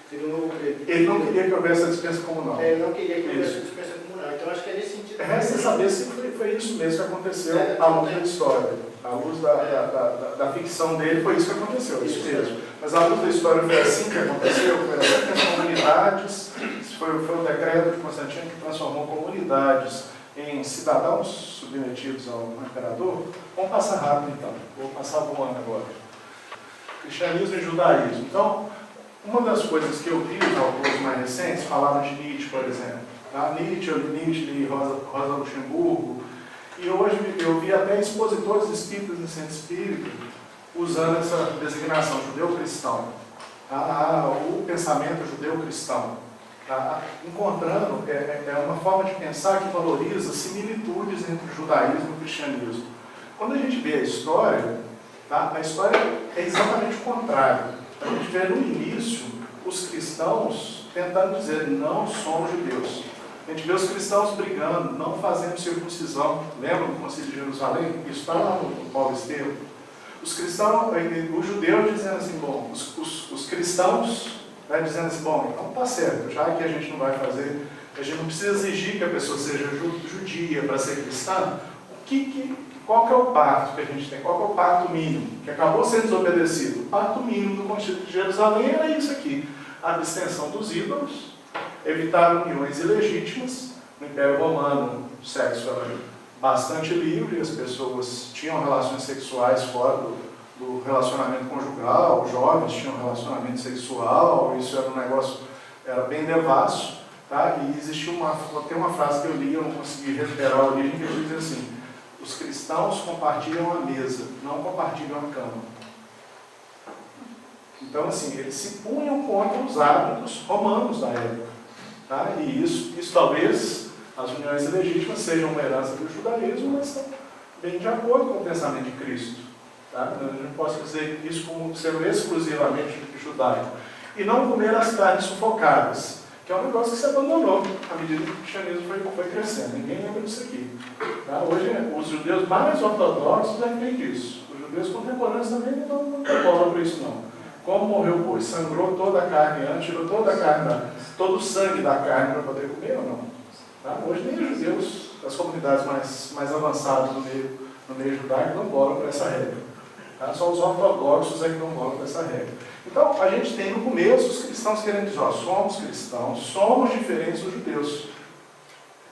Seria um novo prefeito. Ele não queria que houvesse a dispensa comunal. Ele não queria que houvesse a dispensa comunal. Então acho que é nesse sentido. Resta saber se foi isso mesmo que aconteceu à luz da história. À luz da ficção dele, foi isso que aconteceu, isso mesmo. Mas à luz da história foi assim que aconteceu, foi assim que as comunidades, foi o decreto de Constantino que transformou comunidades em cidadãos submetidos ao imperador. Vamos passar rápido então, vou passar voando agora. Cristianismo e judaísmo. Então, uma das coisas que eu vi nos autores mais recentes, falaram de Nietzsche, por exemplo. Nietzsche, eu li Rosa Luxemburgo, e hoje eu vi até expositores espíritas no centro espírita usando essa designação judeu-cristão. O pensamento judeu-cristão. Encontrando uma forma de pensar que valoriza similitudes entre o judaísmo e o cristianismo. Quando a gente vê a história é exatamente o contrário. A gente vê no início os cristãos tentando dizer não somos judeus. A gente vê os cristãos brigando, não fazendo circuncisão. Lembra do Concílio de Jerusalém? Isso está lá no Paulo Estevam. Os cristãos, os judeus dizendo assim, bom, os cristãos dizendo assim, bom, então tá certo, já que a gente não vai fazer, a gente não precisa exigir que a pessoa seja judia para ser cristã, qual que é o pacto que a gente tem? Qual que é o pacto mínimo? Que acabou sendo desobedecido. O pacto mínimo do Concílio de Jerusalém era isso aqui, a abstenção dos ídolos, evitar uniões ilegítimas. No Império Romano, o sexo era bastante livre, as pessoas tinham relações sexuais fora do relacionamento conjugal, os jovens tinham relacionamento sexual, isso era um negócio, era bem devasso, tá? E existia tem uma frase que eu li, eu não consegui recuperar a origem, que diz assim: os cristãos compartilham a mesa, não compartilham a cama. Então, assim, eles se punham contra os hábitos romanos da época, tá? E isso talvez, as uniões ilegítimas sejam uma herança do judaísmo, mas estão bem de acordo com o pensamento de Cristo. Tá? Eu não posso dizer isso como sendo exclusivamente judaico. E não comer as carnes sufocadas, que é um negócio que se abandonou à medida que o cristianismo foi crescendo. Ninguém lembra disso aqui. Tá? Hoje, os judeus mais ortodoxos têm disso. Os judeus contemporâneos também não dão bola para isso, não. Como morreu o boi? Sangrou toda a carne antes, tirou toda a carne, todo o sangue da carne para poder comer ou não? Tá? Hoje nem os judeus, as comunidades mais avançadas no meio judaico, dão bola para essa regra. Tá? Só os ortodoxos é que dão bola para essa regra. Então, a gente tem no começo os cristãos querendo dizer, somos cristãos, somos diferentes dos judeus.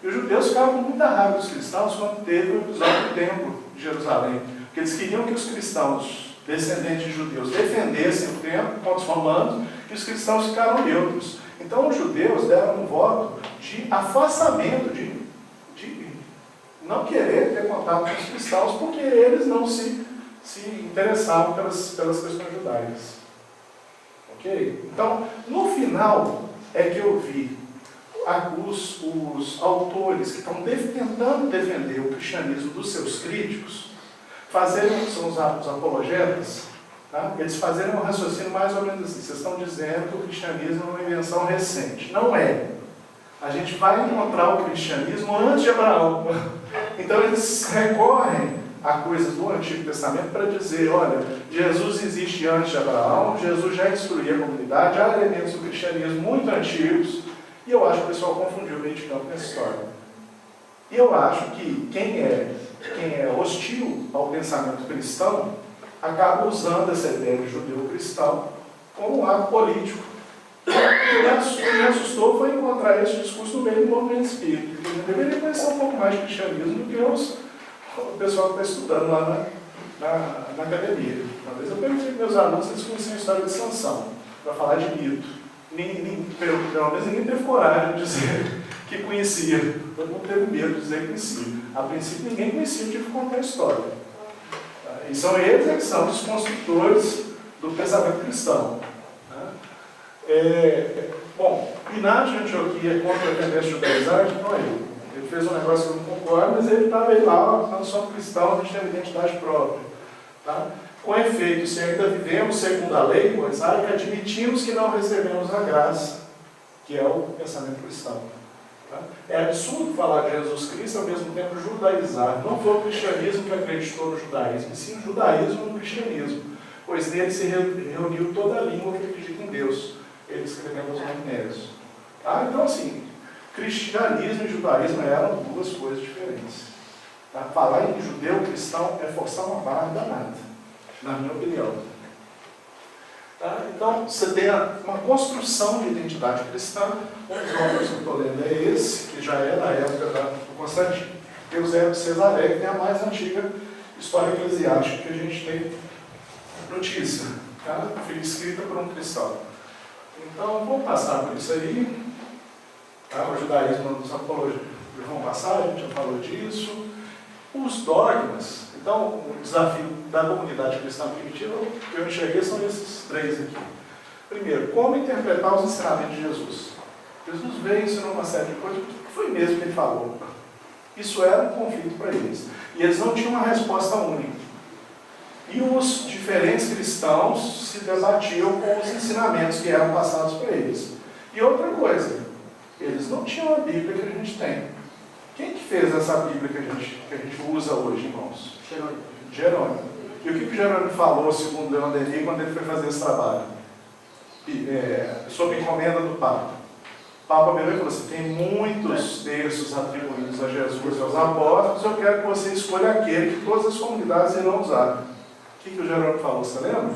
E os judeus ficavam com muita raiva dos cristãos quando teve o episódio do templo de Jerusalém. Porque eles queriam que os cristãos, descendentes de judeus, defendessem o templo contra os romanos, e os cristãos ficaram neutros. Então, os judeus deram um voto de afastamento, de não querer ter contato com os cristãos, porque eles não se interessavam pelas questões judaicas. Ok? Então, no final, é que eu vi os autores que estão tentando defender o cristianismo dos seus críticos, são os apologetas, tá? Eles fazerem um raciocínio mais ou menos assim. Vocês estão dizendo que o cristianismo é uma invenção recente. Não é. A gente vai encontrar o cristianismo antes de Abraão. Então eles recorrem a coisas do Antigo Testamento para dizer, olha, Jesus existe antes de Abraão, Jesus já instruía a comunidade, há elementos do cristianismo muito antigos, e eu acho que o pessoal confundiu o meio de campo nessa história. E eu acho que quem é hostil ao pensamento cristão acaba usando essa ideia de judeu-cristão como um ato político. O que me assustou foi encontrar esse discurso no meio do movimento espírita, porque eu deveria conhecer um pouco mais de cristianismo do que o pessoal que está estudando lá na academia. Uma vez eu perguntei para meus alunos se eles conheciam a história de Sansão, para falar de mito. Pelo menos ninguém teve coragem de dizer que conhecia. Todo mundo teve medo de dizer que conhecia. A princípio ninguém conhecia, eu tive que contar a história. E são eles que são os construtores do pensamento cristão. Bom, Inácio de Antioquia contra a tendência judaizar, não é ele. Ele fez um negócio que eu não concordo, mas ele estava aí lá, nós somos cristãos, a gente tem uma identidade própria. Tá? Com efeito, se ainda vivemos segundo a lei mosaica, admitimos que não recebemos a graça, que é o pensamento cristão. Tá? É absurdo falar de Jesus Cristo ao mesmo tempo judaizar. Não foi o cristianismo que acreditou no judaísmo, e sim o judaísmo no cristianismo, pois nele se reuniu toda a língua que acredita em Deus, ele escrevendo os magnérios. Tá? Então, assim, cristianismo e judaísmo eram duas coisas diferentes. Tá? Falar em judeu cristão é forçar uma barra danada, na minha opinião. Tá? Então, você tem uma construção de identidade cristã. Um dos autores que eu estou lendo é esse, que já é da época do Constantino. Eusébio de Cesaré, que tem a mais antiga história eclesiástica que a gente tem notícia. Tá? Foi escrita por um cristão. Então, vamos passar por isso aí. Tá? O judaísmo dos apologistas vão passar, a gente já falou disso. Os dogmas. Então, o desafio da comunidade cristã primitiva que eu enxerguei são esses três aqui. Primeiro, como interpretar os ensinamentos de Jesus. Jesus veio e ensinou uma série de coisas. O que foi mesmo que ele falou? Isso era um conflito para eles. E eles não tinham uma resposta única. E os diferentes cristãos se debatiam com os ensinamentos que eram passados para eles. E outra coisa, eles não tinham a Bíblia que a gente tem. Quem que fez essa Bíblia que a gente usa hoje, irmãos? Jerônimo. E o que Jerônimo falou, segundo Leon Denis, quando ele foi fazer esse trabalho? Sob encomenda do Papa. O Papa Bebê falou assim, tem muitos textos atribuídos a Jesus e aos apóstolos, eu quero que você escolha aquele que todas as comunidades irão usar. O que o Jerônimo falou, você lembra?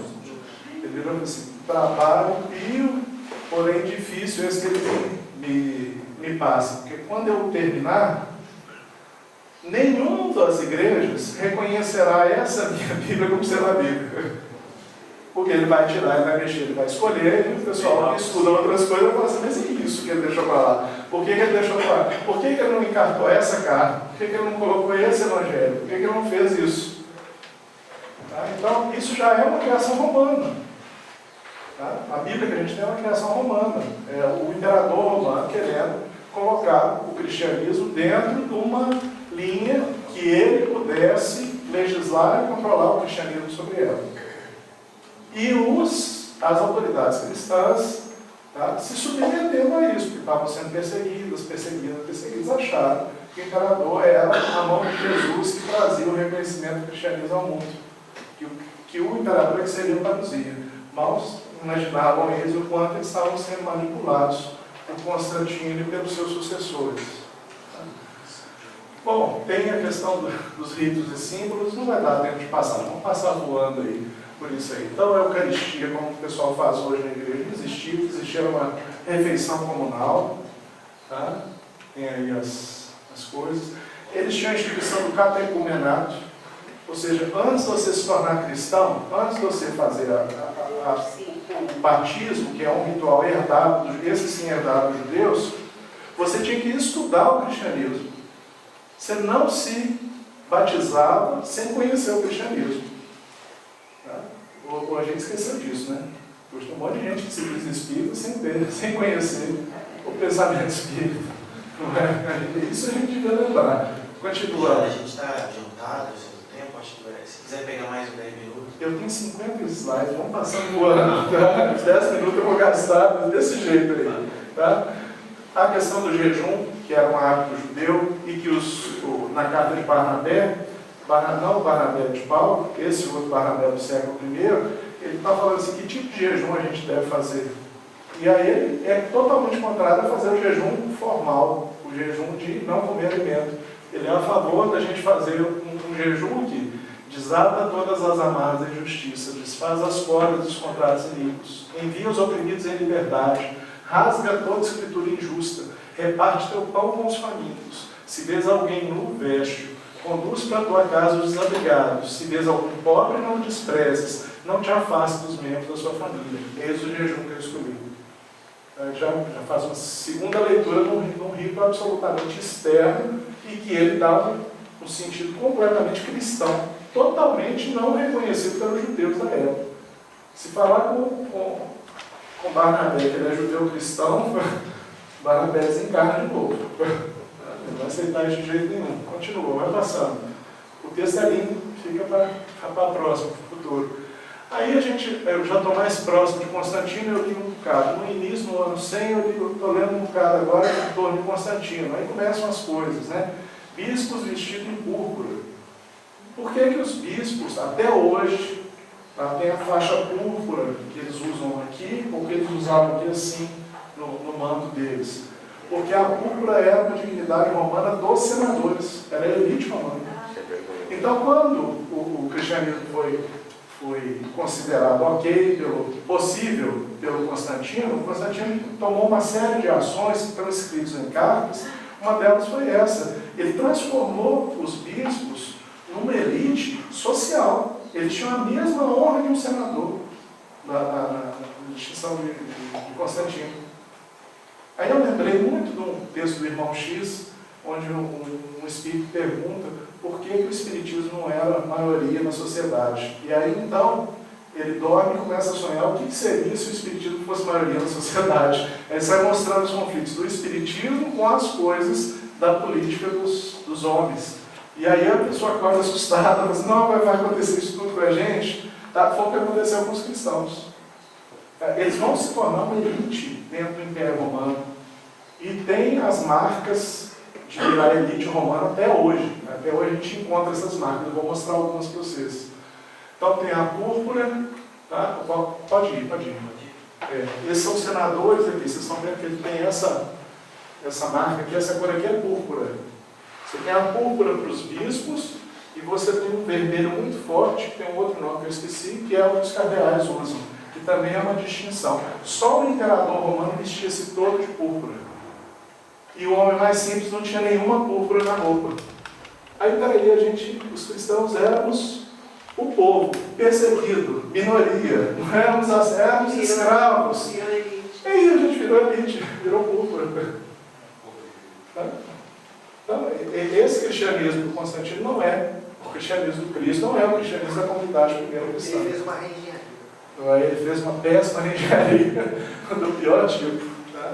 Ele virou assim, trabalho pio, porém difícil esse que ele me passa. Porque quando eu terminar, nenhuma das igrejas reconhecerá essa minha Bíblia como sendo a Bíblia. Porque ele vai tirar, ele vai mexer, ele vai escolher, e o pessoal que estuda outras coisas vai falar assim, mas e isso que ele deixou para lá? Por que ele deixou para lá? Por que ele não encartou essa carta? Por que ele não colocou esse evangelho? Por que ele não fez isso? Tá? Então, isso já é uma criação romana. Tá? A Bíblia que a gente tem é uma criação romana. É o imperador romano querendo colocar o cristianismo dentro de uma linha que ele pudesse legislar e controlar o cristianismo sobre ela. E as autoridades cristãs, tá, se submetendo a isso, porque estavam sendo perseguidas, acharam que o imperador era a mão de Jesus que trazia o reconhecimento do cristianismo ao mundo. Que o imperador é que seria o traduzia. Mal imaginavam eles o quanto eles estavam sendo manipulados por Constantino e pelos seus sucessores. Bom, tem a questão dos ritos e símbolos, não vai dar tempo de passar, vamos passar voando aí por isso aí. Então, a Eucaristia, como o pessoal faz hoje na igreja, existia uma refeição comunal, tá? Tem aí as coisas. Eles tinham a instituição do catecumenato, ou seja, antes de você se tornar cristão, antes de você fazer o batismo, que é um ritual herdado, esse sim herdado dos judeus, você tinha que estudar o cristianismo. você não se batizava sem conhecer o cristianismo. Tá? Ou a gente esqueceu disso, né? Hoje tem um monte de gente que se diz espírita sem conhecer o pensamento espírita. Não é? Isso a gente devia lembrar. Continua. A gente está adiantado o tempo, acho que se quiser pegar mais uns 10 minutos. Eu tenho 50 slides, vamos passando voando. Tá? Os 10 minutos eu vou gastar desse jeito aí. Tá? A questão do jejum, que era um hábito judeu, e que na carta de Barnabé, não o Barnabé de Paulo, esse outro Barnabé do século I, ele está falando assim, que tipo de jejum a gente deve fazer? E aí ele é totalmente contrário a fazer o jejum formal, o jejum de não comer alimento. Ele é a favor da gente fazer um jejum que desata todas as amarras da injustiça, desfaz as cordas dos contratos iníquos, envia os oprimidos em liberdade, rasga toda escritura injusta, reparte teu pão com os famintos. Se vês alguém nu, veste, conduz para a tua casa os desabrigados. Se vês algum pobre, não o desprezes, não te afaste dos membros da sua família. Eis o jejum que eu escolhi. Já faz uma segunda leitura num rito absolutamente externo e que ele dava um sentido completamente cristão, totalmente não reconhecido pelos judeus da época. Se falar com Barnabé, que ele é judeu cristão, Barnabé desencarna de novo. Não vai aceitar isso de jeito nenhum. Continua, vai passando. O texto é lindo, fica para a próxima, para o futuro. Aí eu já estou mais próximo de Constantino, eu li um bocado. No início, no ano 100, eu estou lendo um bocado agora em torno de Constantino. Aí começam as coisas, né? Bispos vestidos em púrpura. Por que os bispos, até hoje, tem a faixa púrpura que eles usam aqui, ou que eles usavam aqui assim, no manto deles? Porque a púrpura era uma dignidade romana dos senadores, era a elite romana. Então, quando o cristianismo foi considerado possível pelo Constantino, o Constantino tomou uma série de ações que estão escritas em cartas. Uma delas foi essa. Ele transformou os bispos numa elite social. Eles tinham a mesma honra de um senador, na distinção de Constantino. Aí eu lembrei muito de um texto do Irmão X, onde um espírito pergunta por que o espiritismo não era a maioria na sociedade. E aí então, ele dorme e começa a sonhar o que seria se o espiritismo fosse maioria na sociedade. Aí sai mostrando os conflitos do espiritismo com as coisas da política dos homens. E aí a pessoa acorda assustada, fala assim, não, vai acontecer isso tudo com a gente. Tá? Foi o que aconteceu com os cristãos. Eles vão se tornar uma elite dentro do Império Romano. E tem as marcas de virar elite romana até hoje. Até hoje a gente encontra essas marcas. Eu vou mostrar algumas para vocês. Então tem a púrpura. Tá? Pode ir. Esses são os senadores aqui. Vocês estão vendo que ele tem essa marca aqui. Essa cor aqui é púrpura. Você tem a púrpura para os bispos. E você tem um vermelho muito forte, que tem um outro nome que eu esqueci, que é o que os cardeais usam. Que também é uma distinção. Só o imperador romano vestia-se todo de púrpura. E o homem mais simples não tinha nenhuma púrpura na roupa. Aí daí os cristãos éramos o povo, perseguido, minoria. Não éramos escravos. E aí a gente virou elite, virou púrpura. Então, esse cristianismo do Constantino não é o cristianismo do Cristo, não é o cristianismo da comunidade primeira cristã. Ele fez uma reengenharia. Ele fez uma péssima reengenharia do pior tipo. Tá?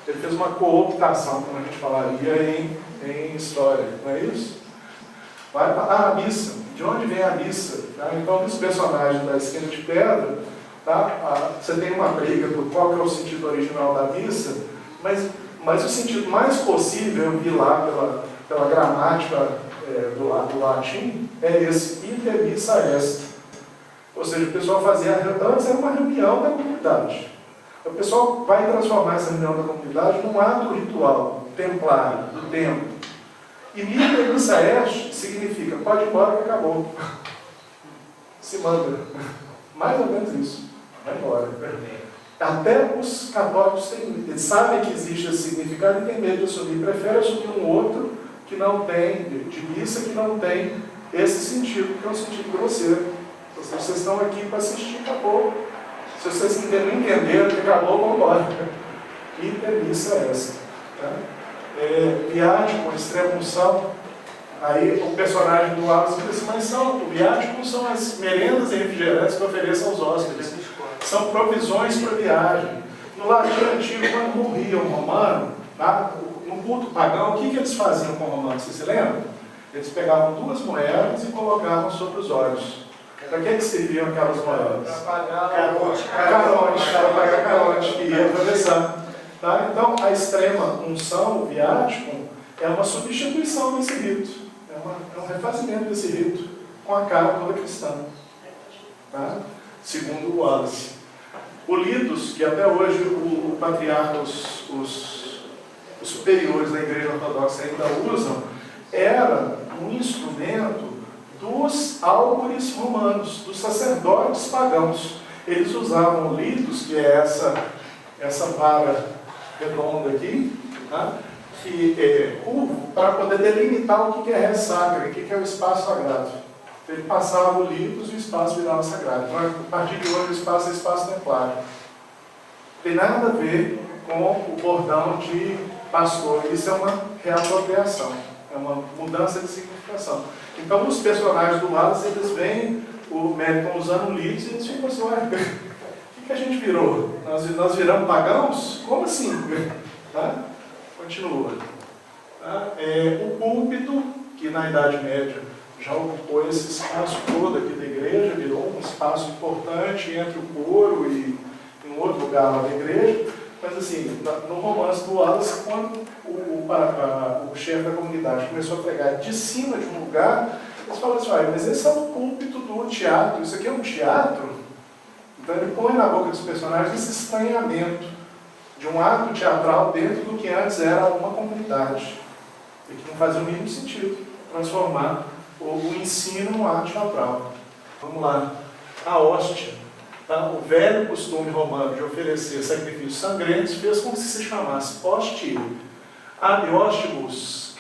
Ele fez uma cooptação, como a gente falaria em história, não é isso? Vai para a missa. De onde vem a missa? Tá? Então, nos personagens da Esquina de Pedra, tá? Você tem uma briga por qual que é o sentido original da missa, mas o sentido mais possível, eu vi lá pela gramática do latim, é esse, iter missa est. Ou seja, o pessoal fazia, antes era uma reunião da comunidade. O pessoal vai transformar essa reunião da comunidade num ato ritual, templário, do templo. E iter missa est significa, pode ir embora que acabou. Se manda. Mais ou menos isso. Vai embora. Até os católicos eles sabem que existe esse significado e têm medo de assumir. Preferem assumir um outro que não tem, de missa, que não tem esse sentido, que é um sentido grosseiro. Vocês estão aqui para assistir, acabou. Se vocês não entenderam que acabou, vão embora. Iter missa essa. Tá? Viagem com extrema unção. Aí o personagem do Wallace diz assim, mas o viático não são as merendas e refrigerantes que ofereçam aos hóspedes, são provisões para a viagem. No latim antigo, quando morria um romano, tá? No culto pagão, o que eles faziam com o romano? Você se lembra? Eles pegavam 2 moedas e colocavam sobre os olhos. Para que serviam aquelas moedas? Para pagar carote. Para pagar carote, que ia atravessar. Tá? Então, a extrema unção, o viático, é uma substituição desse rito. É um refazimento desse rito com a cara toda cristã. Tá? Segundo o Wallace. O litus, que até hoje o patriarca, os superiores da Igreja Ortodoxa ainda usam, era um instrumento dos álcores romanos, dos sacerdotes pagãos. Eles usavam o litus, que é essa vara redonda aqui, tá? Que curvo, para poder delimitar o que é res sacra, o que é o espaço sagrado. Ele passava o litus e o espaço virava sagrado. Então, a partir de hoje, o espaço é espaço templário. Tem nada a ver com o bordão de pastor. Isso é uma reapropriação, é uma mudança de significação. Então, os personagens do Wallace, eles veem o Meryton usando o litus e eles ficam assim, ué, o que a gente virou? Nós viramos pagãos? Como assim? Tá? Continua. Tá? O púlpito, que na Idade Média já ocupou esse espaço todo aqui da igreja, virou um espaço importante entre o coro e um outro lugar lá da igreja. Mas assim, no romance do Wallace, quando o chefe da comunidade começou a pregar de cima de um lugar, eles falam assim, mas esse é o púlpito do teatro, isso aqui é um teatro? Então ele põe na boca dos personagens esse estranhamento de um ato teatral dentro do que antes era uma comunidade. E que não fazia o mínimo sentido transformar o ensino num ato teatral. Vamos lá. A hóstia. Tá? O velho costume romano de oferecer sacrifícios sangrentos fez com que se chamasse hostia. Ab hóstibus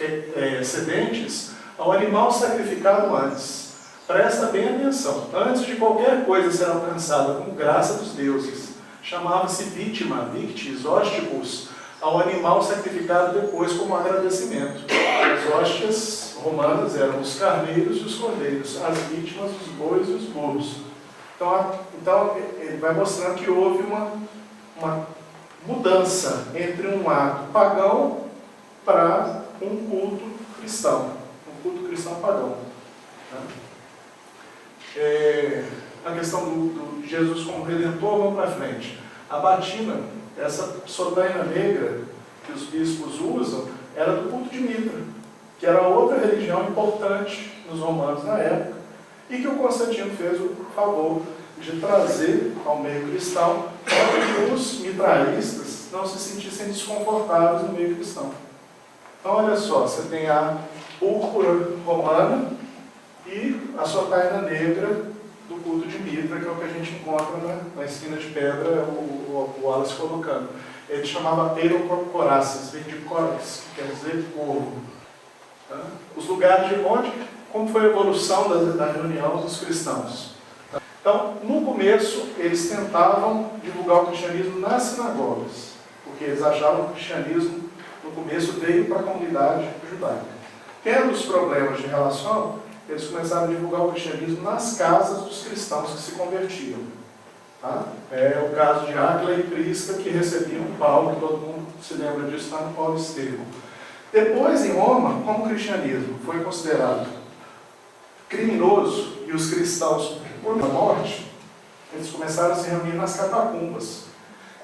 sedentes ao animal sacrificado antes. Presta bem atenção. Antes de qualquer coisa ser alcançada com graça dos deuses, chamava-se vítima, victis, hóstibus, ao animal sacrificado depois como agradecimento. As hóstias romanas eram os carneiros e os cordeiros, as vítimas, os bois e os burros. Então ele vai mostrando que houve uma mudança entre um ato pagão para um culto cristão. Um culto cristão pagão. A questão do Jesus como Redentor, vamos para frente. A batina, essa sotaina negra que os bispos usam, era do culto de Mitra, que era outra religião importante nos romanos na época, e que o Constantino fez o favor de trazer ao meio cristão para que os mitraístas não se sentissem desconfortáveis no meio cristão. Então, olha só, você tem a púrpura romana e a sotaina negra do culto de Mitra, que é o que a gente encontra na esquina de pedra, o Wallace colocando. Ele chamava Eirocoraces, vem de corax, que quer dizer corvo. Tá? Os lugares de onde, como foi a evolução da reunião dos cristãos. Tá? Então, no começo, eles tentavam divulgar o cristianismo nas sinagogas, porque eles achavam que o cristianismo, no começo, veio para a comunidade judaica. Tendo os problemas de relação, eles começaram a divulgar o cristianismo nas casas dos cristãos que se convertiam. Tá? É o caso de Áquila e Prisca, que recebiam Paulo, todo mundo se lembra disso, está no Paulo Estevão. Depois, em Roma, como o cristianismo foi considerado criminoso e os cristãos por morte, eles começaram a se reunir nas catacumbas.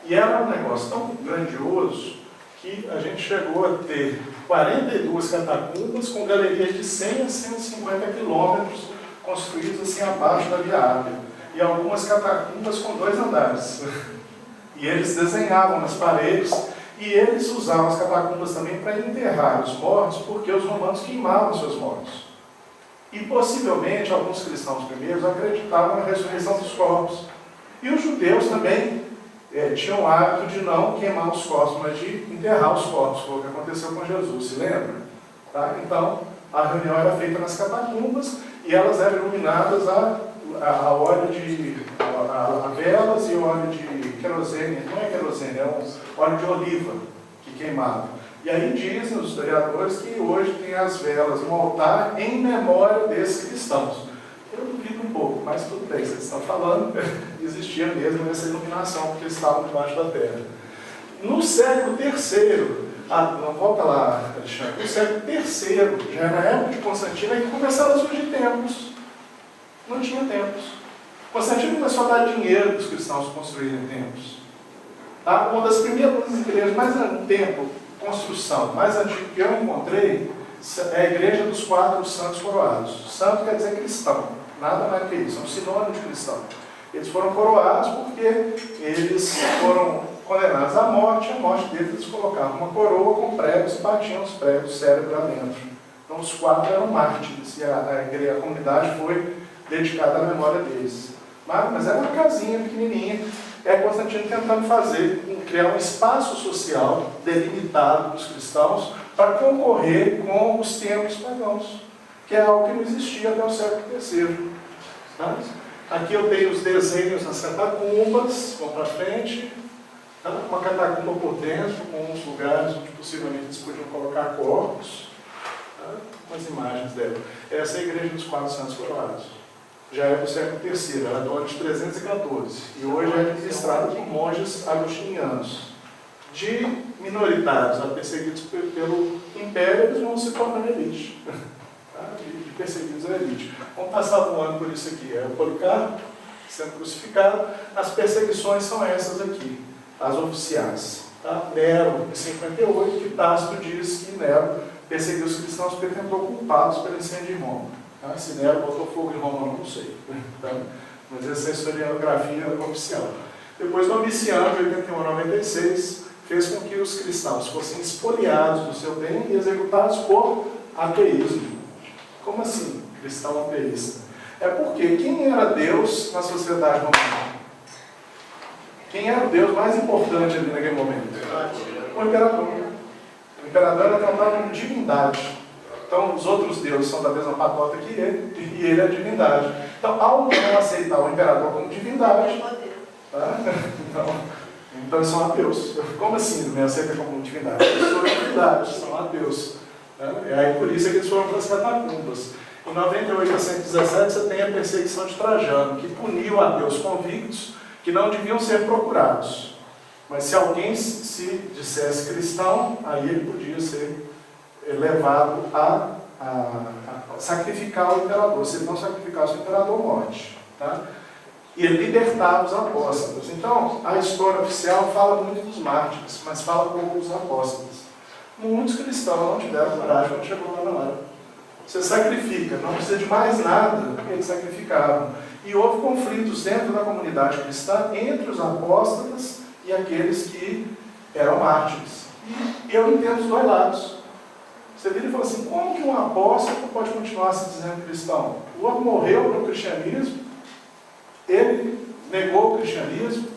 E era um negócio tão grandioso que a gente chegou a ter 42 catacumbas com galerias de 100 a 150 quilômetros construídas assim abaixo da Via Ápia. E algumas catacumbas com 2 andares. E eles desenhavam nas paredes e eles usavam as catacumbas também para enterrar os mortos, porque os romanos queimavam seus mortos. E possivelmente alguns cristãos primeiros acreditavam na ressurreição dos corpos. E os judeus também tinham o hábito de não queimar os corpos, mas de enterrar os corpos, foi o que aconteceu com Jesus, se lembra? Tá? Então, a reunião era feita nas catacumbas e elas eram iluminadas a óleo a velas e óleo de querosene, não é querosene, é um óleo de oliva que queimava. E aí dizem os historiadores que hoje tem as velas no altar em memória desses cristãos. Eu duvido um pouco, mas tudo bem, vocês estão falando, existia mesmo essa iluminação, porque eles estavam debaixo da terra. No século III, não volta lá, Alexandre, no século III, já na época de Constantino, aí começaram a surgir templos. Não tinha templos. Constantino começou a dar dinheiro para os cristãos construírem templos. Tá? Uma das primeiras igrejas, um templo, construção mais antigo que eu encontrei, é a Igreja dos Quatro Santos Coroados. Santo quer dizer cristão, nada mais que isso, é um sinônimo de cristão. Eles foram coroados porque eles foram condenados à morte, a morte deles eles colocavam uma coroa com pregos e batiam os pregos do cérebro lá dentro. Então os quatro eram mártires e a comunidade foi dedicada à memória deles. Mas era uma casinha pequenininha. É Constantino tentando criar um espaço social delimitado dos cristãos para concorrer com os templos pagãos, que é algo que não existia até o século III. Tá? Aqui eu tenho os desenhos das catacumbas, vão para frente, tá? Uma catacumba por dentro, com uns lugares onde possivelmente eles podiam colocar corpos, tá? Umas imagens dela. Essa é a Igreja dos Quatro Santos Coroados. Já é do século III, ela é do ano de 314, e hoje é administrada por monges agostinianos. De minoritários a perseguidos pelo Império, eles vão se tornando elite. Tá? De perseguidos a elite. Vamos passar um ano por isso aqui. É o Policarpo sendo crucificado. As perseguições são essas aqui, as oficiais. Tá? Nero, em 58, que Tácito diz que Nero perseguiu os cristãos porque tentou culpá-los pelo incêndio de Roma. Tá? Se Nero botou fogo em Roma, não sei. Tá? Mas essa é a historiografia oficial. Depois, Domiciano, de 81 a 96, fez com que os cristãos fossem expoliados do seu bem e executados por ateísmo. Como assim, cristão ateísta? É porque quem era Deus na sociedade romana? Quem era o Deus mais importante ali naquele momento? O imperador. O imperador era tratado como divindade. Então, os outros deuses são da mesma patota que ele, e ele é divindade. Então, ao não aceitar o imperador como divindade, tá? Então eles são ateus. Como assim não me aceita como divindade? Eles são divindades, são ateus. E aí por isso é que eles foram para as catacumbas. Em 98 a 117 você tem a perseguição de Trajano, que puniu ateus convictos que não deviam ser procurados. Mas se alguém se dissesse cristão, aí ele podia ser levado a sacrificar o imperador. Se ele não sacrificasse o imperador, morte. Tá? E ele libertava os apóstolos. Então, a história oficial fala muito dos mártires, mas fala pouco dos apóstolos. Muitos cristãos não tiveram coragem quando chegou lá na hora. Você sacrifica, não precisa de mais nada, eles sacrificavam. E houve conflitos dentro da comunidade cristã entre os apóstolos e aqueles que eram mártires. E eu entendo os dois lados. Você vira e fala assim, como que um apóstolo pode continuar se dizendo cristão? O outro morreu no cristianismo, ele negou o cristianismo,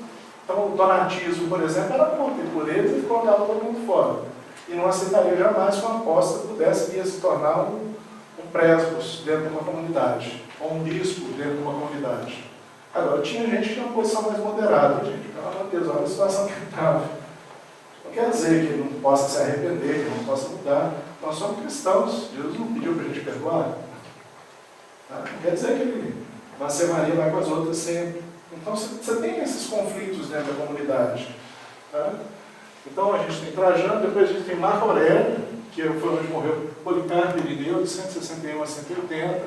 então o donatismo, por exemplo, era contra, e por ele colocava todo mundo fora. E não aceitaria jamais que um apóstolo pudesse vir a se tornar um presbos dentro de uma comunidade, ou um bispo dentro de uma comunidade. Agora, tinha gente que tinha uma posição mais moderada, gente. Pelo amor de Deus, olha a situação que estava. Não quer dizer que ele não possa se arrepender, que não possa mudar. Nós somos cristãos, Deus não pediu para a gente perdoar. Tá? Não quer dizer que ele vai ser Maria, vai com as outras sempre. Então você tem esses conflitos dentro da comunidade. Tá? Então a gente tem Trajano, depois a gente tem Marco Aurélio, que foi onde morreu Policarpo Irineu, de 161 a 180,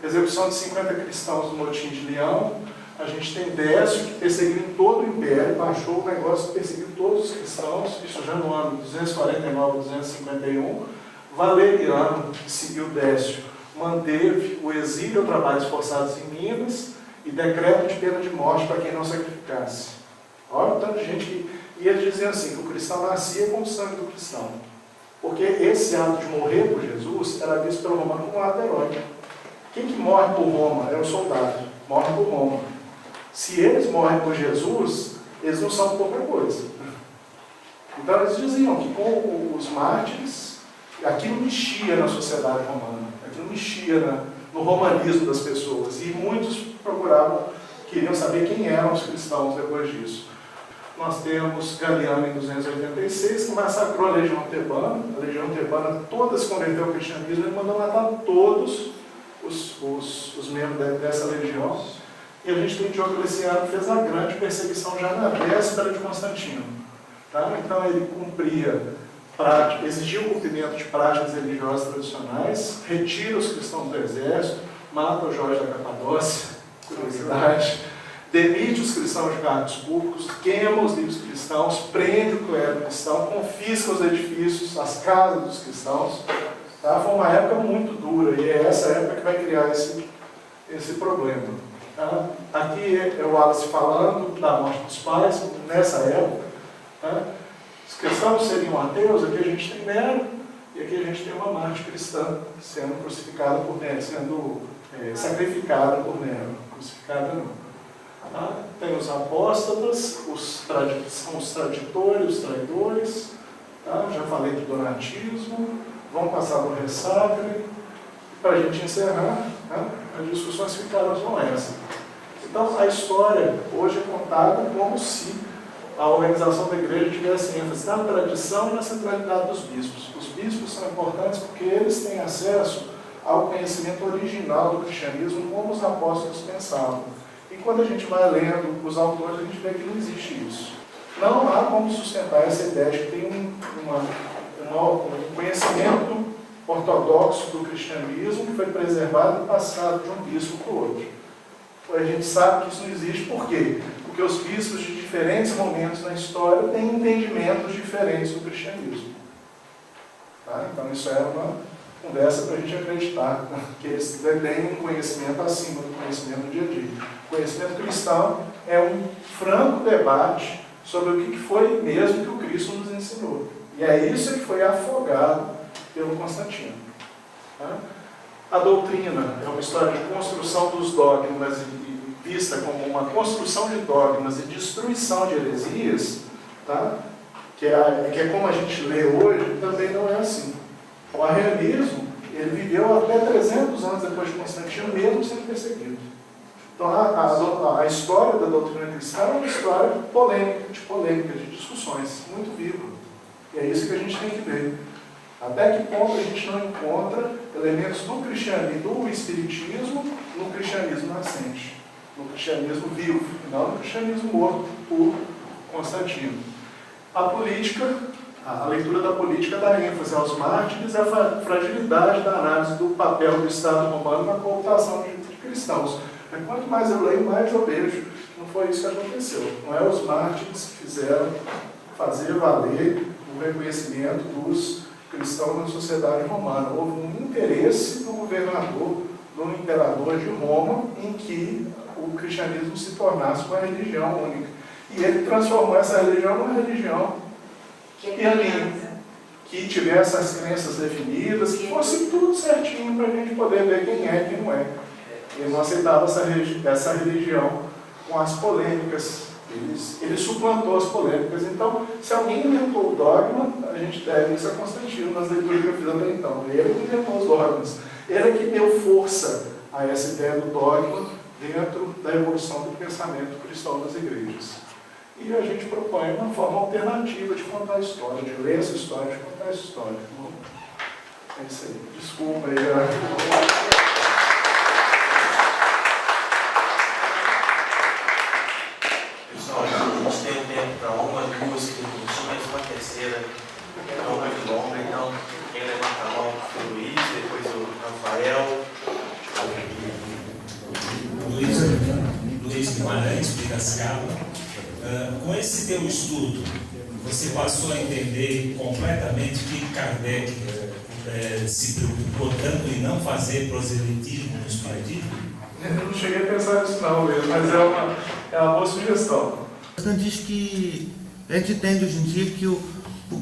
execução de 50 cristãos no motim de Leão. A gente tem Décio, que perseguiu em todo o império, baixou o negócio, perseguiu todos os cristãos, isso já no ano 249 a 251. Valeriano, que seguiu Décio, manteve o exílio ou trabalhos forçados em Minas e decreto de pena de morte para quem não sacrificasse. Olha o tanto de gente que... E eles diziam assim, que o cristão nascia com o sangue do cristão. Porque esse ato de morrer por Jesus era visto pelo romano como um ato heróico. Quem que morre por Roma é o soldado, morre por Roma. Se eles morrem por Jesus, eles não são pouca coisa. Então eles diziam que com os mártires, aquilo mexia na sociedade romana, aquilo mexia no romanismo das pessoas. E muitos procuravam, queriam saber quem eram os cristãos depois disso. nós temos Galiano em 286, que massacrou a legião tebana. A legião tebana toda se converteu ao cristianismo e mandou matar todos os membros dessa legião. E a gente tem Diocleciano, que fez a grande perseguição já na véspera de Constantino. Tá? Então ele exigia o cumprimento de práticas religiosas tradicionais, retira os cristãos do exército, mata o Jorge da Capadócia, curiosidade, demite os cristãos de cargos públicos, queima os livros cristãos, prende o clero cristão, confisca os edifícios, as casas dos cristãos. Tá? Foi uma época muito dura e é essa época que vai criar esse problema. Tá? Aqui é o Wallace falando da morte dos pais, nessa época. Tá? Os cristãos seriam ateus, aqui a gente tem Nero, e aqui a gente tem uma Marte cristã sendo crucificada por Nero, sendo sacrificada por Nero. Crucificada não. Tá? Tem os apóstatas, são os traditores, os traidores. Tá? Já falei do donatismo. Vamos passar do Ressacre. Para a gente encerrar, tá? As discussões ficaram são essas. Então, a história hoje é contada como se a organização da igreja tivesse ênfase na tradição e na centralidade dos bispos. Os bispos são importantes porque eles têm acesso ao conhecimento original do cristianismo, como os apóstolos pensavam. E quando a gente vai lendo os autores, a gente vê que não existe isso. Não há como sustentar essa ideia de que tem um conhecimento ortodoxo do cristianismo que foi preservado e passado de um bispo para o outro. A gente sabe que isso não existe, por quê? Porque os bispos de diferentes momentos na história têm entendimentos diferentes do cristianismo. Tá? Então isso é uma conversa para a gente acreditar que eles têm um conhecimento acima do conhecimento do dia a dia. O conhecimento cristão é um franco debate sobre o que foi mesmo que o Cristo nos ensinou. E é isso que foi afogado pelo Constantino. Tá? A doutrina é uma história de construção dos dogmas vista como uma construção de dogmas e destruição de heresias, tá? que é como a gente lê hoje, também não é assim. O arrianismo, ele viveu até 300 anos depois de Constantino, mesmo sendo perseguido. Então, a história da doutrina cristã é uma história polêmica, de discussões, muito viva. E é isso que a gente tem que ver. Até que ponto a gente não encontra elementos do cristianismo, do espiritismo, no cristianismo nascente, no cristianismo vivo, não no cristianismo morto por Constantino. A política, a leitura da política dá ênfase aos mártires e à fragilidade da análise do papel do Estado romano na cooptação de cristãos. Mas quanto mais eu leio, mais eu vejo que não foi isso que aconteceu. Não é os mártires que fizeram fazer valer o reconhecimento dos cristãos na sociedade romana. Houve um interesse do governador, do imperador de Roma, em que o cristianismo se tornasse uma religião única. E ele transformou essa religião numa religião que tivesse as crenças definidas, que fosse tudo certinho para a gente poder ver quem é e quem não é. Ele não aceitava essa religião com as polêmicas. Ele suplantou as polêmicas. Então, se alguém inventou o dogma, a gente deve isso a Constantino nas leituras que eu fiz até então. Ele que inventou os dogmas. Ele é que deu força a essa ideia do dogma dentro da evolução do pensamento cristão das igrejas. E a gente propõe uma forma alternativa de contar a história, de ler essa história, de contar essa história. É isso aí. Desculpa aí. Pessoal, a gente tem um tempo para uma, duas, mais uma terceira, não muito longa, então quem levanta a mão foi o Luiz, depois o Rafael. Luiz Guimarães, Piracicaba. Com esse teu estudo, você passou a entender completamente que Kardec se preocupou tanto em não fazer proselitismo no espiritismo? Eu não cheguei a pensar nisso não, Luiz, mas é uma boa sugestão. Então diz que a gente entende hoje em dia que o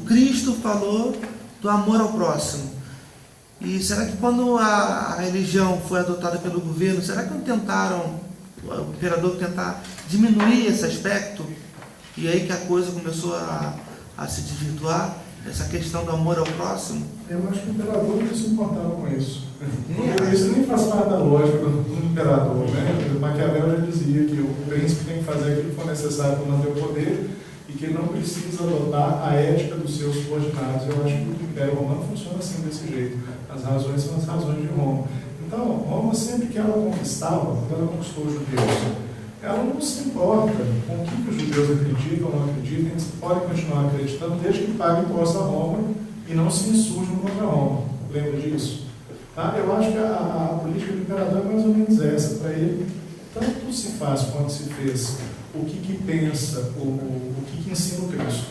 Cristo falou do amor ao próximo. E será que quando a religião foi adotada pelo governo, será que não tentaram, o imperador tentar diminuir esse aspecto? E aí que a coisa começou a se desvirtuar, essa questão do amor ao próximo? Eu acho que o imperador não se importava com isso. Isso nem faz parte da lógica do imperador, né? O Maquiavel já dizia que o príncipe tem que fazer aquilo que for necessário para manter o poder e que ele não precisa adotar a ética dos seus subordinados. Eu acho que o Império Romano funciona assim, desse jeito. As razões são as razões de Roma. Então, Roma, sempre que ela conquistava, quando ela conquistou os judeus, ela não se importa com o que os judeus acreditam ou não acreditam, eles podem continuar acreditando desde que paguem imposto a Roma e não se insurjam contra Roma. Lembra disso? Tá? Eu acho que a política do imperador é mais ou menos essa. Para ele, tanto se faz quanto se fez o que pensa, o que ensina o Cristo.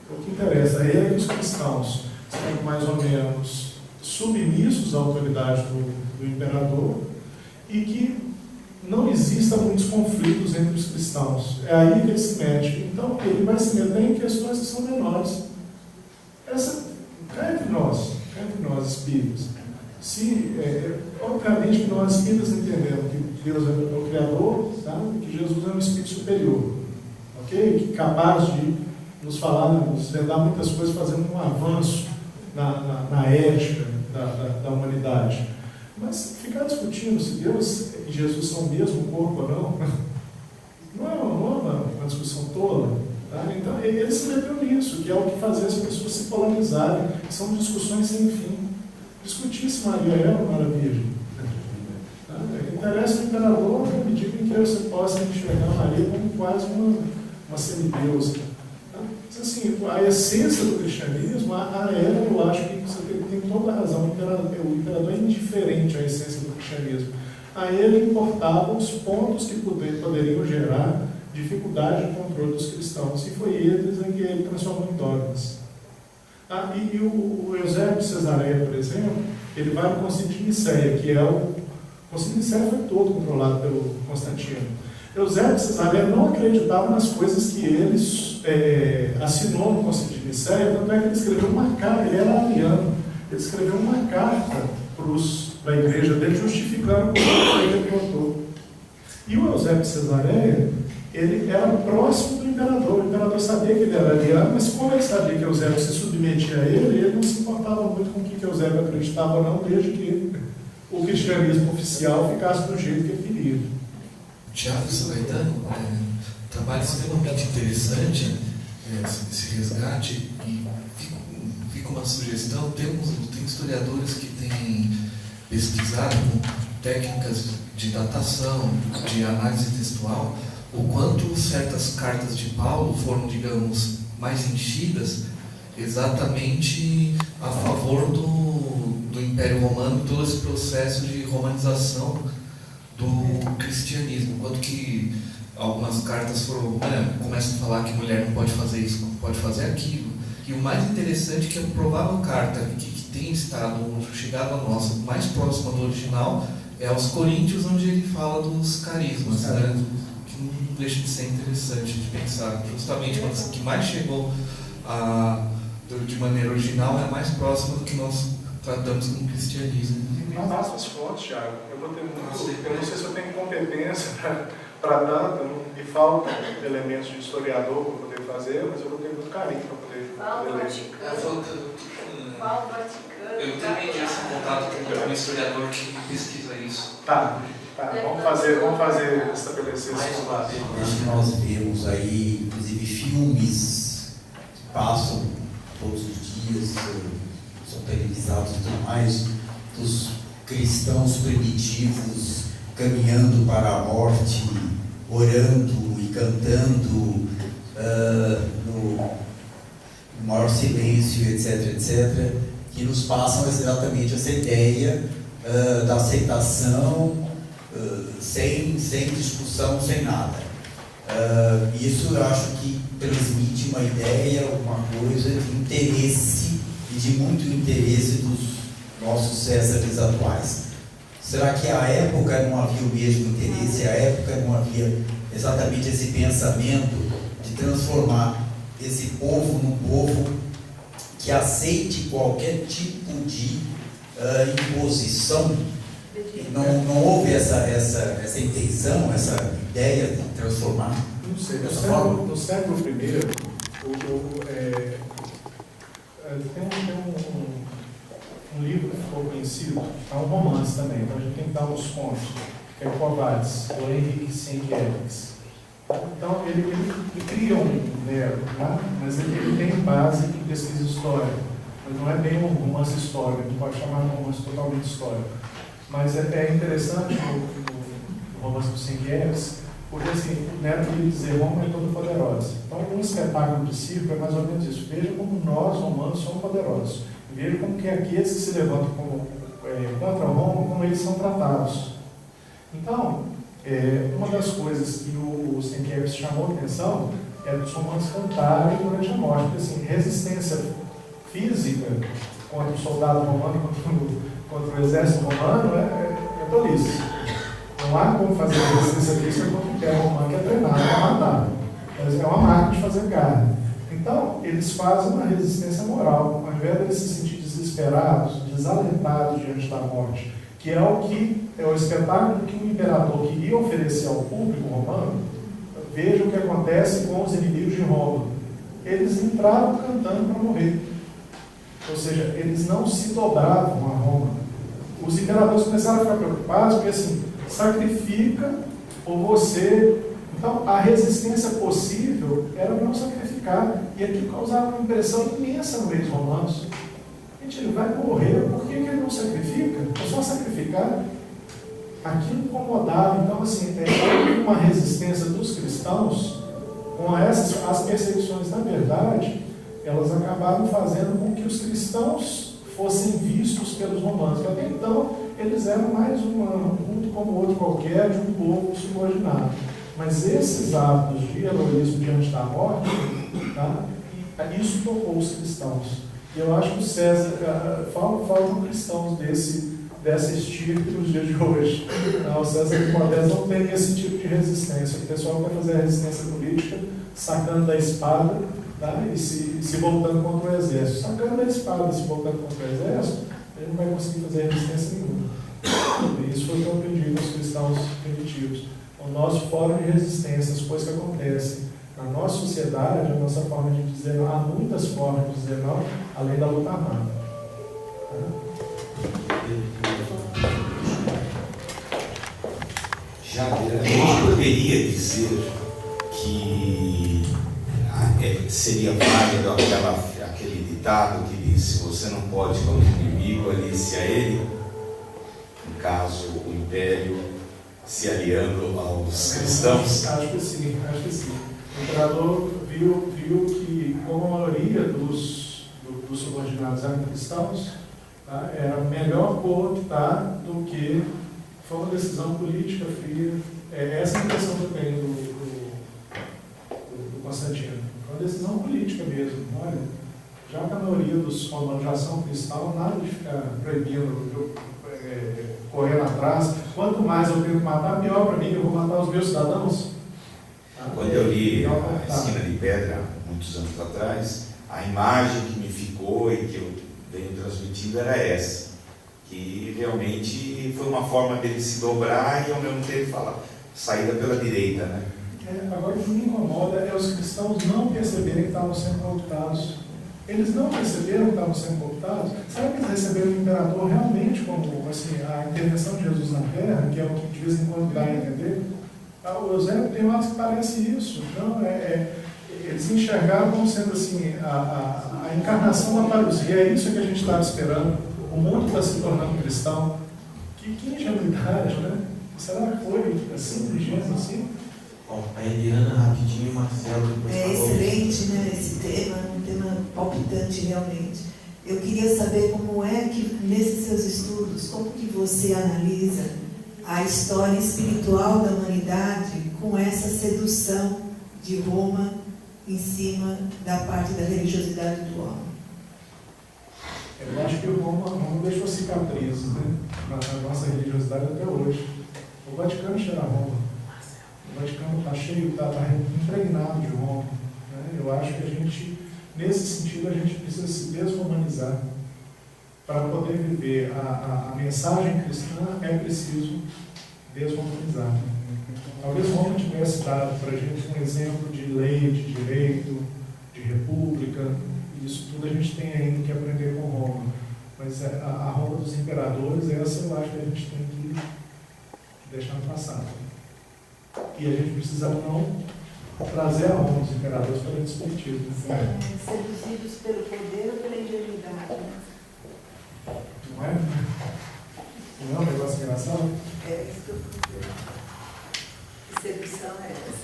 O que interessa a ele e os cristãos são mais ou menos submissos à autoridade do imperador e que não existam muitos conflitos entre os cristãos. É aí que ele se mete. Então, ele vai se meter em questões que são menores. Cá entre nós espíritas. Obviamente que nós espíritas entendemos que Deus é o Criador, tá? E que Jesus é um Espírito superior, ok? Que capaz de nos falar, nos dar muitas coisas, fazendo um avanço na ética da humanidade. Mas ficar discutindo se Deus e Jesus são o mesmo corpo ou não é uma discussão tola. Tá? Então, ele se meteu nisso, que é o que fazia as pessoas se polarizarem, que são discussões sem fim. Discutir se Maria era ou não era virgem. Tá? Interessa o imperador na medida em que você possa enxergar Maria como quase uma semideusa. Tá? Mas, assim, a essência do cristianismo, eu acho que você tem toda a razão. O imperador é indiferente à essência do cristianismo. A ele importavam os pontos que poderiam gerar dificuldade de controle dos cristãos. E foi eles em que ele transformou em dogmas. E o Eusébio de Cesareia, por exemplo, ele vai no Concílio de Nicéia, que é o Concílio de Nicéia foi todo controlado pelo Constantino. Eusébio de Cesareia não acreditava nas coisas que ele assinou no Concílio de Nicéia, tanto é que ele escreveu uma carta, ele era ariano, ele escreveu uma carta para a igreja dele, justificando o que ele plantou. E o Eusébio de Cesareia, ele era próximo do imperador. O imperador sabia que ele era ariano, mas como ele sabia que Eusébio se submetia a ele não se importava muito com o que Eusébio acreditava ou não, desde que o cristianismo oficial ficasse do jeito que ele queria. Tiago Samaritano, trabalho extremamente interessante, esse resgate, e fica uma sugestão. Tem historiadores que têm pesquisado técnicas de datação, de análise textual, o quanto certas cartas de Paulo foram, digamos, mais enchidas exatamente a favor do Império Romano, todo esse processo de romanização do cristianismo. Quanto que algumas cartas começam a falar que mulher não pode fazer isso, não pode fazer aquilo. E o mais interessante é que a provável carta que tem estado, chegado a nossa, mais próxima do original, é aos Coríntios, onde ele fala dos carismas, né? Que não deixa de ser interessante de pensar. Justamente uma das que mais chegou de maneira original é a mais próxima do que nós tratamos com o cristianismo. Não basta as fontes, Thiago. Eu não sei se eu tenho competência para tanto, me faltam elementos de historiador para poder fazer, mas eu vou ter muito carinho para poder ler. Eu também tive esse contato com um historiador que pesquisa isso. Tá. Vamos estabelecer esse contato. Nós vemos aí, inclusive, filmes que passam todos os dias, são televisados e tudo mais, dos cristãos primitivos caminhando para a morte, orando e cantando no maior silêncio, etc., que nos passam exatamente essa ideia da aceitação sem discussão, sem nada. Isso eu acho que transmite uma ideia, uma coisa de interesse e de muito interesse dos nossos Césares atuais. Será que à época não havia o mesmo interesse? À época não havia exatamente esse pensamento de transformar esse povo num povo que aceite qualquer tipo de imposição? Não houve essa intenção, essa ideia de transformar? Não sei. No século I, tem um livro que ficou conhecido, é um romance também, então a gente tem que dar uns contos, que é Quo Vadis, do Henrique Sienkiewicz. Então, ele cria um Nero, tá? Mas ele tem base em pesquisa histórica. Mas não é bem um romance histórico, não pode chamar de um romance totalmente histórico. Mas é interessante o romance do Sienkiewicz, porque assim, o Nero queria dizer Roma é toda poderosa. Então, um espetáculo de circo é mais ou menos isso. Veja como nós, romanos, somos poderosos. Veja como que aqueles que se levantam contra Roma, como eles são tratados. Então, uma das coisas que o Sienkiewicz chamou a atenção é dos romanos cantarem durante a morte. Porque assim, resistência física contra o soldado romano, contra o exército romano, é tolice. Não há como fazer resistência física contra o império romano que é treinado para matar. Mas é uma máquina de fazer carne. Então, eles fazem uma resistência moral. Ao invés de eles se sentir desesperados, desalentados diante da morte, que é o espetáculo que o imperador queria oferecer ao público romano. Veja o que acontece com os inimigos de Roma. Eles entraram cantando para morrer. Ou seja, eles não se dobravam a Roma. Os imperadores começaram a ficar preocupados, porque assim, sacrifica por você. Então, a resistência possível era não sacrificar. E aquilo causava uma impressão imensa no meio dos romanos. Gente, ele vai morrer, por que ele não sacrifica? É só sacrificar. Aquilo incomodava. Então, assim, houve uma resistência dos cristãos com as perseguições. Na verdade, elas acabaram fazendo com que os cristãos fossem vistos pelos romanos, que até então eles eram mais um como outro qualquer, de um povo subordinado. Mas esses atos de heroísmo diante da morte, tá? Isso tocou os cristãos. E eu acho que o César, faltam cristãos dessa estirpe nos dias de hoje. O César de Modesto não tem esse tipo de resistência. O pessoal quer fazer a resistência política sacando da espada, tá? E se voltando contra o exército. Sacando da espada e se voltando contra o exército, ele não vai conseguir fazer resistência nenhuma. E isso foi o que eu aprendi aos cristãos primitivos. O nosso fórum de resistência, as coisas que acontecem na nossa sociedade, a nossa forma de dizer não, há muitas formas de dizer não, além da luta armada. Já a gente poderia dizer que seria válido aquele ditado que diz: se você não pode com o inimigo, alice a ele. No caso, o império se aliando aos cristãos. Acho que sim. O imperador viu que, como a maioria dos subordinados eram cristãos, tá, era melhor cooptar do que. Foi uma decisão política fria. Essa é a impressão que eu tenho do Constantino. Foi uma decisão política mesmo. Olha, já que a maioria dos romanos já são cristãos, nada de ficar proibindo, correndo atrás. Quanto mais eu tenho que matar, pior para mim, eu vou matar os meus cidadãos. Quando eu li A Esquina de Pedra, muitos anos atrás, a imagem que me ficou e que eu venho transmitindo era essa, que realmente foi uma forma dele se dobrar e ao mesmo tempo falar, saída pela direita, né? Agora, o que me incomoda é os cristãos não perceberem que estavam sendo cooptados. Eles não perceberam que estavam sendo cooptados. Será que eles receberam o imperador realmente como assim, a intervenção de Jesus na terra, que é o que de vez em quando dá a entender? O Eusébio tem horas que parece isso. Então, eles enxergaram como sendo assim, a encarnação da parousia. É isso que a gente estava esperando. O mundo está se tornando cristão. Que ingenuidade, né? Será que foi assim, ingênuo assim? Bom, a Eliana, rapidinho, Marcelo, depois excelente, né, esse tema, um tema palpitante realmente. Eu queria saber como é que, nesses seus estudos, como que você analisa a história espiritual da humanidade com essa sedução de Roma em cima da parte da religiosidade do homem. Eu acho que Roma deixou cicatrizes, né, na nossa religiosidade até hoje. O Vaticano cheira a Roma. O Vaticano está cheio, está impregnado de Roma. Né? Eu acho que a gente, nesse sentido, a gente precisa se desromanizar. Para poder viver a mensagem cristã, é preciso desromanizar. Talvez Roma tivesse dado para a gente um exemplo de lei, de direito, de república. Isso tudo a gente tem ainda que aprender com Roma. Mas a Roma dos imperadores, essa eu acho que a gente tem que deixar no passado. E a gente precisa não a trazer a Roma os imperadores para o despotismo. Seduzidos pelo poder ou pela ingenuidade? Não é? Não é um negócio engraçado? É isso que eu procuro. Que sedução é essa?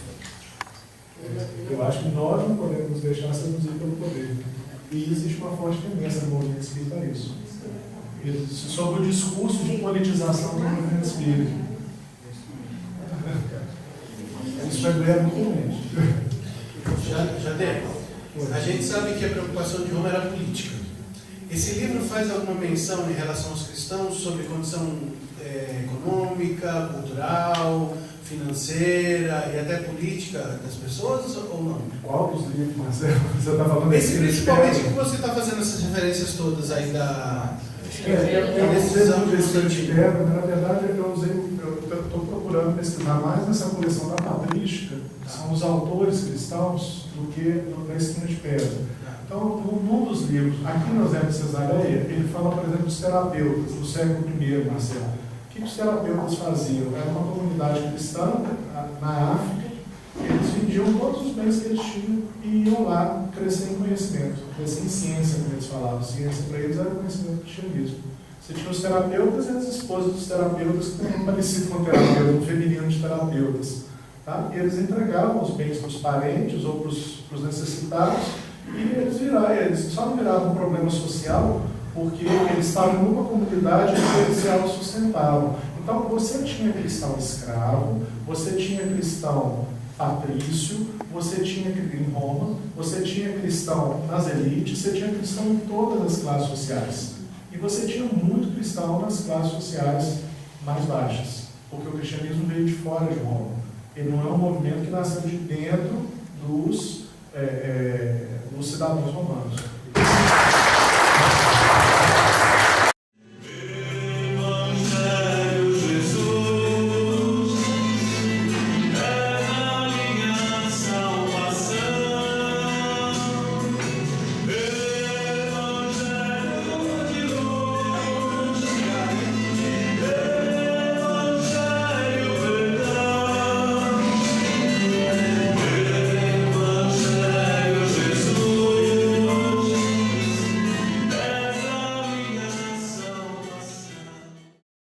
Eu acho que nós não podemos nos deixar seduzir pelo poder. E existe uma forte tendência no movimento espírita a isso. Sobre o discurso de politização do movimento espírita. Isso vai doer muito comumente. Já deu. A gente sabe que a preocupação de Roma era política. Esse livro faz alguma menção em relação aos cristãos sobre condição econômica, cultural, financeira e até política das pessoas ou não? Qual dos livros, Marcelo? Você está falando esse principalmente que você está fazendo essas referências todas aí da... Na verdade, eu estou procurando pesquisar mais nessa coleção da patrística, que são os autores cristãos, do que na esquina de pedra. Então, num dos livros, aqui no Eusébio de Cesareia, ele fala, por exemplo, dos terapeutas do século I, Marcelo. O que os terapeutas faziam? Era uma comunidade cristã na África, eles vendiam todos os bens que eles tinham e iam lá crescer em conhecimento, crescer em ciência, como eles falavam. Ciência para eles era conhecimento do cristianismo. Você tinha os terapeutas e as esposas dos terapeutas, que também pareciam com terapeutas, um feminino de terapeutas. Tá? E eles entregavam os bens para os parentes ou para os necessitados e eles só não viravam um problema social porque eles estavam numa comunidade que eles se autossustentavam. Então, você tinha cristão escravo, você tinha cristão patrício, você tinha em Roma, você tinha cristão nas elites, você tinha cristão em todas as classes sociais. E você tinha muito cristão nas classes sociais mais baixas, porque o cristianismo veio de fora de Roma. Ele não é um movimento que nasceu de dentro dos cidadãos romanos.